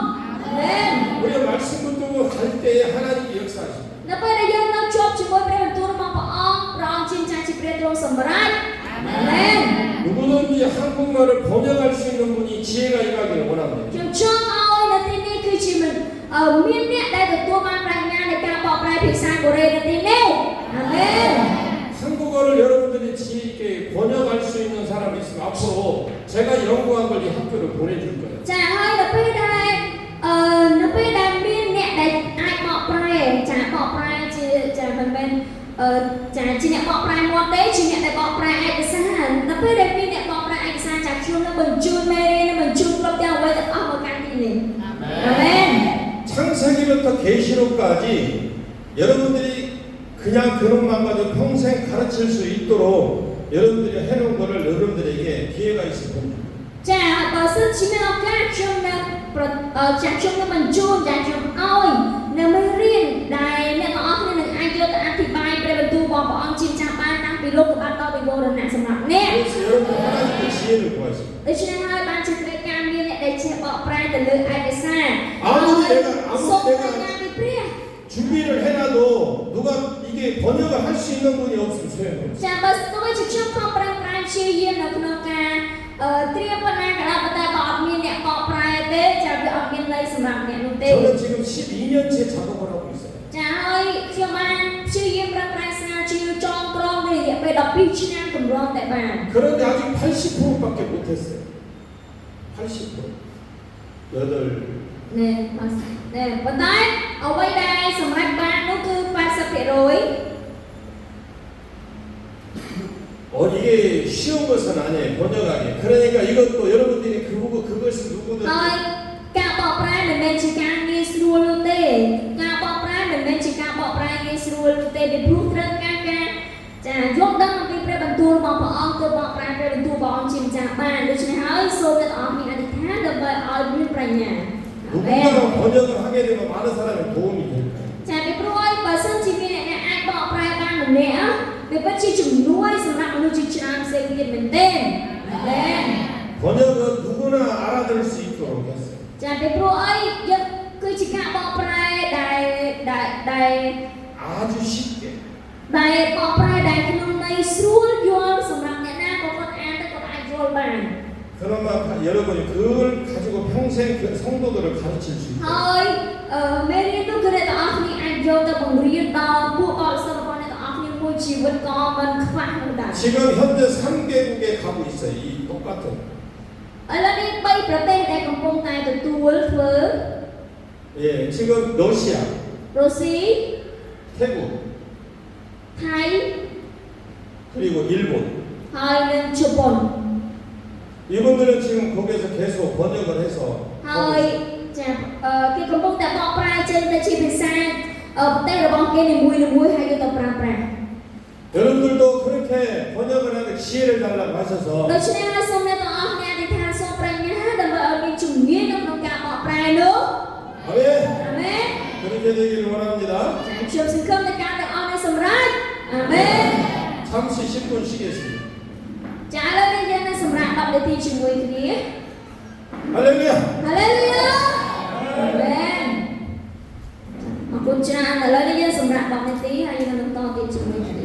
អាមែន 우리가 말씀 붙들고 갈 때에 하나님이 역사하시고 នៅពេលដែលយើងនៅជាប់ជាមួយព្រះបន្ទូលរបស់ព្រះអង្គឈាមឆាជាព្រះទ្រង់សម្រេចអាមែន 누구든지 한국말을 번역할 수 있는 분이 지혜가 임하기를 원합니다. ខ្ញុំចង់ឲ្យនៅទីនេះគឺជាមានអ្នកដែលទទួលបានប្រាជ្ញានៃការបកប្រែភាសាកូរ៉េនៅទីនេះអាមែន 한국어를 여러분들이 지혜 있게 번역할 수 있는 사람이 있으면 앞으로 제가 연구한 걸 이 학교를 보내줄 거예요. ចាហើយនៅពេលដែលមានអ្នកដែលអាចបកប្រែចាបកប្រែជាចាមិនមែនចាជាអ្នកបកប្រែមាត់ទេជាអ្នកដែលបកប្រែឯកសារនៅពេលដែលមានអ្នកបកប្រែឯកសារចាខ្ញុំនឹងបញ្ជូនមេរៀនបញ្ជូនគ្រប់ទាំងអ្វីទាំងអស់មកកាន់ទីនេះអាមែន 창세기부터 계시록까지 여러분들이 그냥 그것만 가지고 평생 가르칠 수 있도록 여러분들이 해놓은 거를 여러분들에게 기회가 있을 겁니다. ចាបើសិនជាមានឱកាសខ្ញុំនឹងចាខ្ញុំនឹងបញ្ជូនចាខ្ញុំឲ្យនៅមេរៀនដែលអ្នកទាំងអស់គ្នានឹងអាចយកទៅអធិប្បាយព្រះបន្ទូលរបស់ព្រះអង្គជាចាស់បានតាំងពីលោកកបាត់ដល់វិវរណៈសម្រាប់អ្នក 그래서 여러분 하나님께 지혜를 구하십니다. ដូច្នេះហើយបានជាត្រូវការមានអ្នកដែលចេះបកប្រែទៅលើឯកសារ សូមប្រញាប់ពីព្រះ 준비를 해놔도 누가 이게 번역을 할 수 있는 분이 없으면 소용없어요. ចាបើស្ទើរជាខ្ញុំខំប្រឹងប្រែងព្យាយាមនៅក្នុងការត្រៀមប៉ុណ្ណាក៏ដោយប៉ុន្តែបើអត់មានអ្នកបកប្រែទេចាវាអត់មានន័យសម្រាប់អ្នកនោះទេ 저는 지금 12년째 작업을 하고 있어요. ចាហើយខ្ញុំបានព្យាយាមប្រឹងប្រែងស្រាវជ្រាវចងក្រងរយៈពេល12ឆ្នាំកម្រងតែបាន 그런데 아직 80%밖에 못했어요. 80%. ណែប៉ុន្តែអ្វីដែលសម្រេចបាននោះគឺ 80% 이게 쉬운 것은 아니에요. 번역하기. 그러니까 이것도 여러분들이 그것을 누구든 ហើយការបកប្រែមិនមែនជាការងាយស្រួលនោះទេការបកប្រែមិនមែនជាការបកប្រែងាយស្រួលនោះទេពីព្រោះត្រូវការការចាយល់ដឹងអំពីព្រះបន្ទូលរបស់ព្រះអង្គទៅបកប្រែព្រះបន្ទូលរបស់អង្គជាម្ចាស់បានដូច្នេះហើយសូមអ្នកទាំងអស់គ្នាអធិដ្ឋានដើម្បីឲ្យមានប្រាជ្ញា 누군가가 번역을 하게 되면 많은 사람이 도움이 될 거예요. ចាពីព្រោះឲ្យបើសិនជាមានអ្នកអាចបកប្រែបានម្នាក់វាពិតជាជំនួយសម្រាប់មនុស្សជាច្រើនផ្សេងទៀតមែនទេមែន 번역은 누구나 알아들을 수 있도록 했어요. ចាពីព្រោះអីយើងគឺជាការបកប្រែដែល 아주 쉽게. ដែលបកប្រែដែលក្នុងន័យស្រួលយល់សម្រាប់អ្នកណាក៏គាត់អានទៅគាត់អាចយល់បាន 그러면 여러분이 그걸 가지고 평생 그 성도들을 가르칠 수 있어요. ហើយមេរៀននោះគឺអ្នកទាំងអស់គ្នាអាចយកទៅបង្រៀនដល់ពួកបរិសុទ្ធរបស់អ្នកទាំងអស់គ្នាមួយ ชีวิตก็มันควักมันได้ 지금 현재 3개국에 가고 있어요. 이 똑같은. แล้วนี่ไปประเทศในกำปงไตตัวเฟือ 예, 지금 러시아, รัสเซีย 태국, ไทย 그리고 일본. ไทยหนึ่งญี่ปุ่น 이분들은 지금 거기에서 계속 번역을 해서 ហើយចាគេកំពុងតែបកប្រែចេញទៅជាភាសាប្រទេសរបស់គេនីមួយៗហើយយកទៅប្រើប្រាស់ 여러분들도 그렇게 번역을 하는 지혜를 달라고 하셔서 ដូច្នេះហើយសូមអ្នកទាំងអស់គ្នាអធិដ្ឋានសូមប្រាជ្ញាដើម្បីឲ្យមានជំនាញនៅក្នុងការបកប្រែនោះ 아멘. អាមែន 그렇게 되기를 원합니다. ចាខ្ញុំសង្ឃឹមថាការទាំងអស់នេះសម្រេចអាមែន 잠시 10분 쉬겠습니다. ចាឥឡូវនេះយើងនឹងសម្រាប់10នាទីជាមួយគ្នា 할렐루야. ហាឡេលូយ៉ាអាមែនអរគុណច្រើនឥឡូវនេះយើងសម្រាប់10នាទីហើយយើងនឹងបន្តទៀតជាមួយគ្នា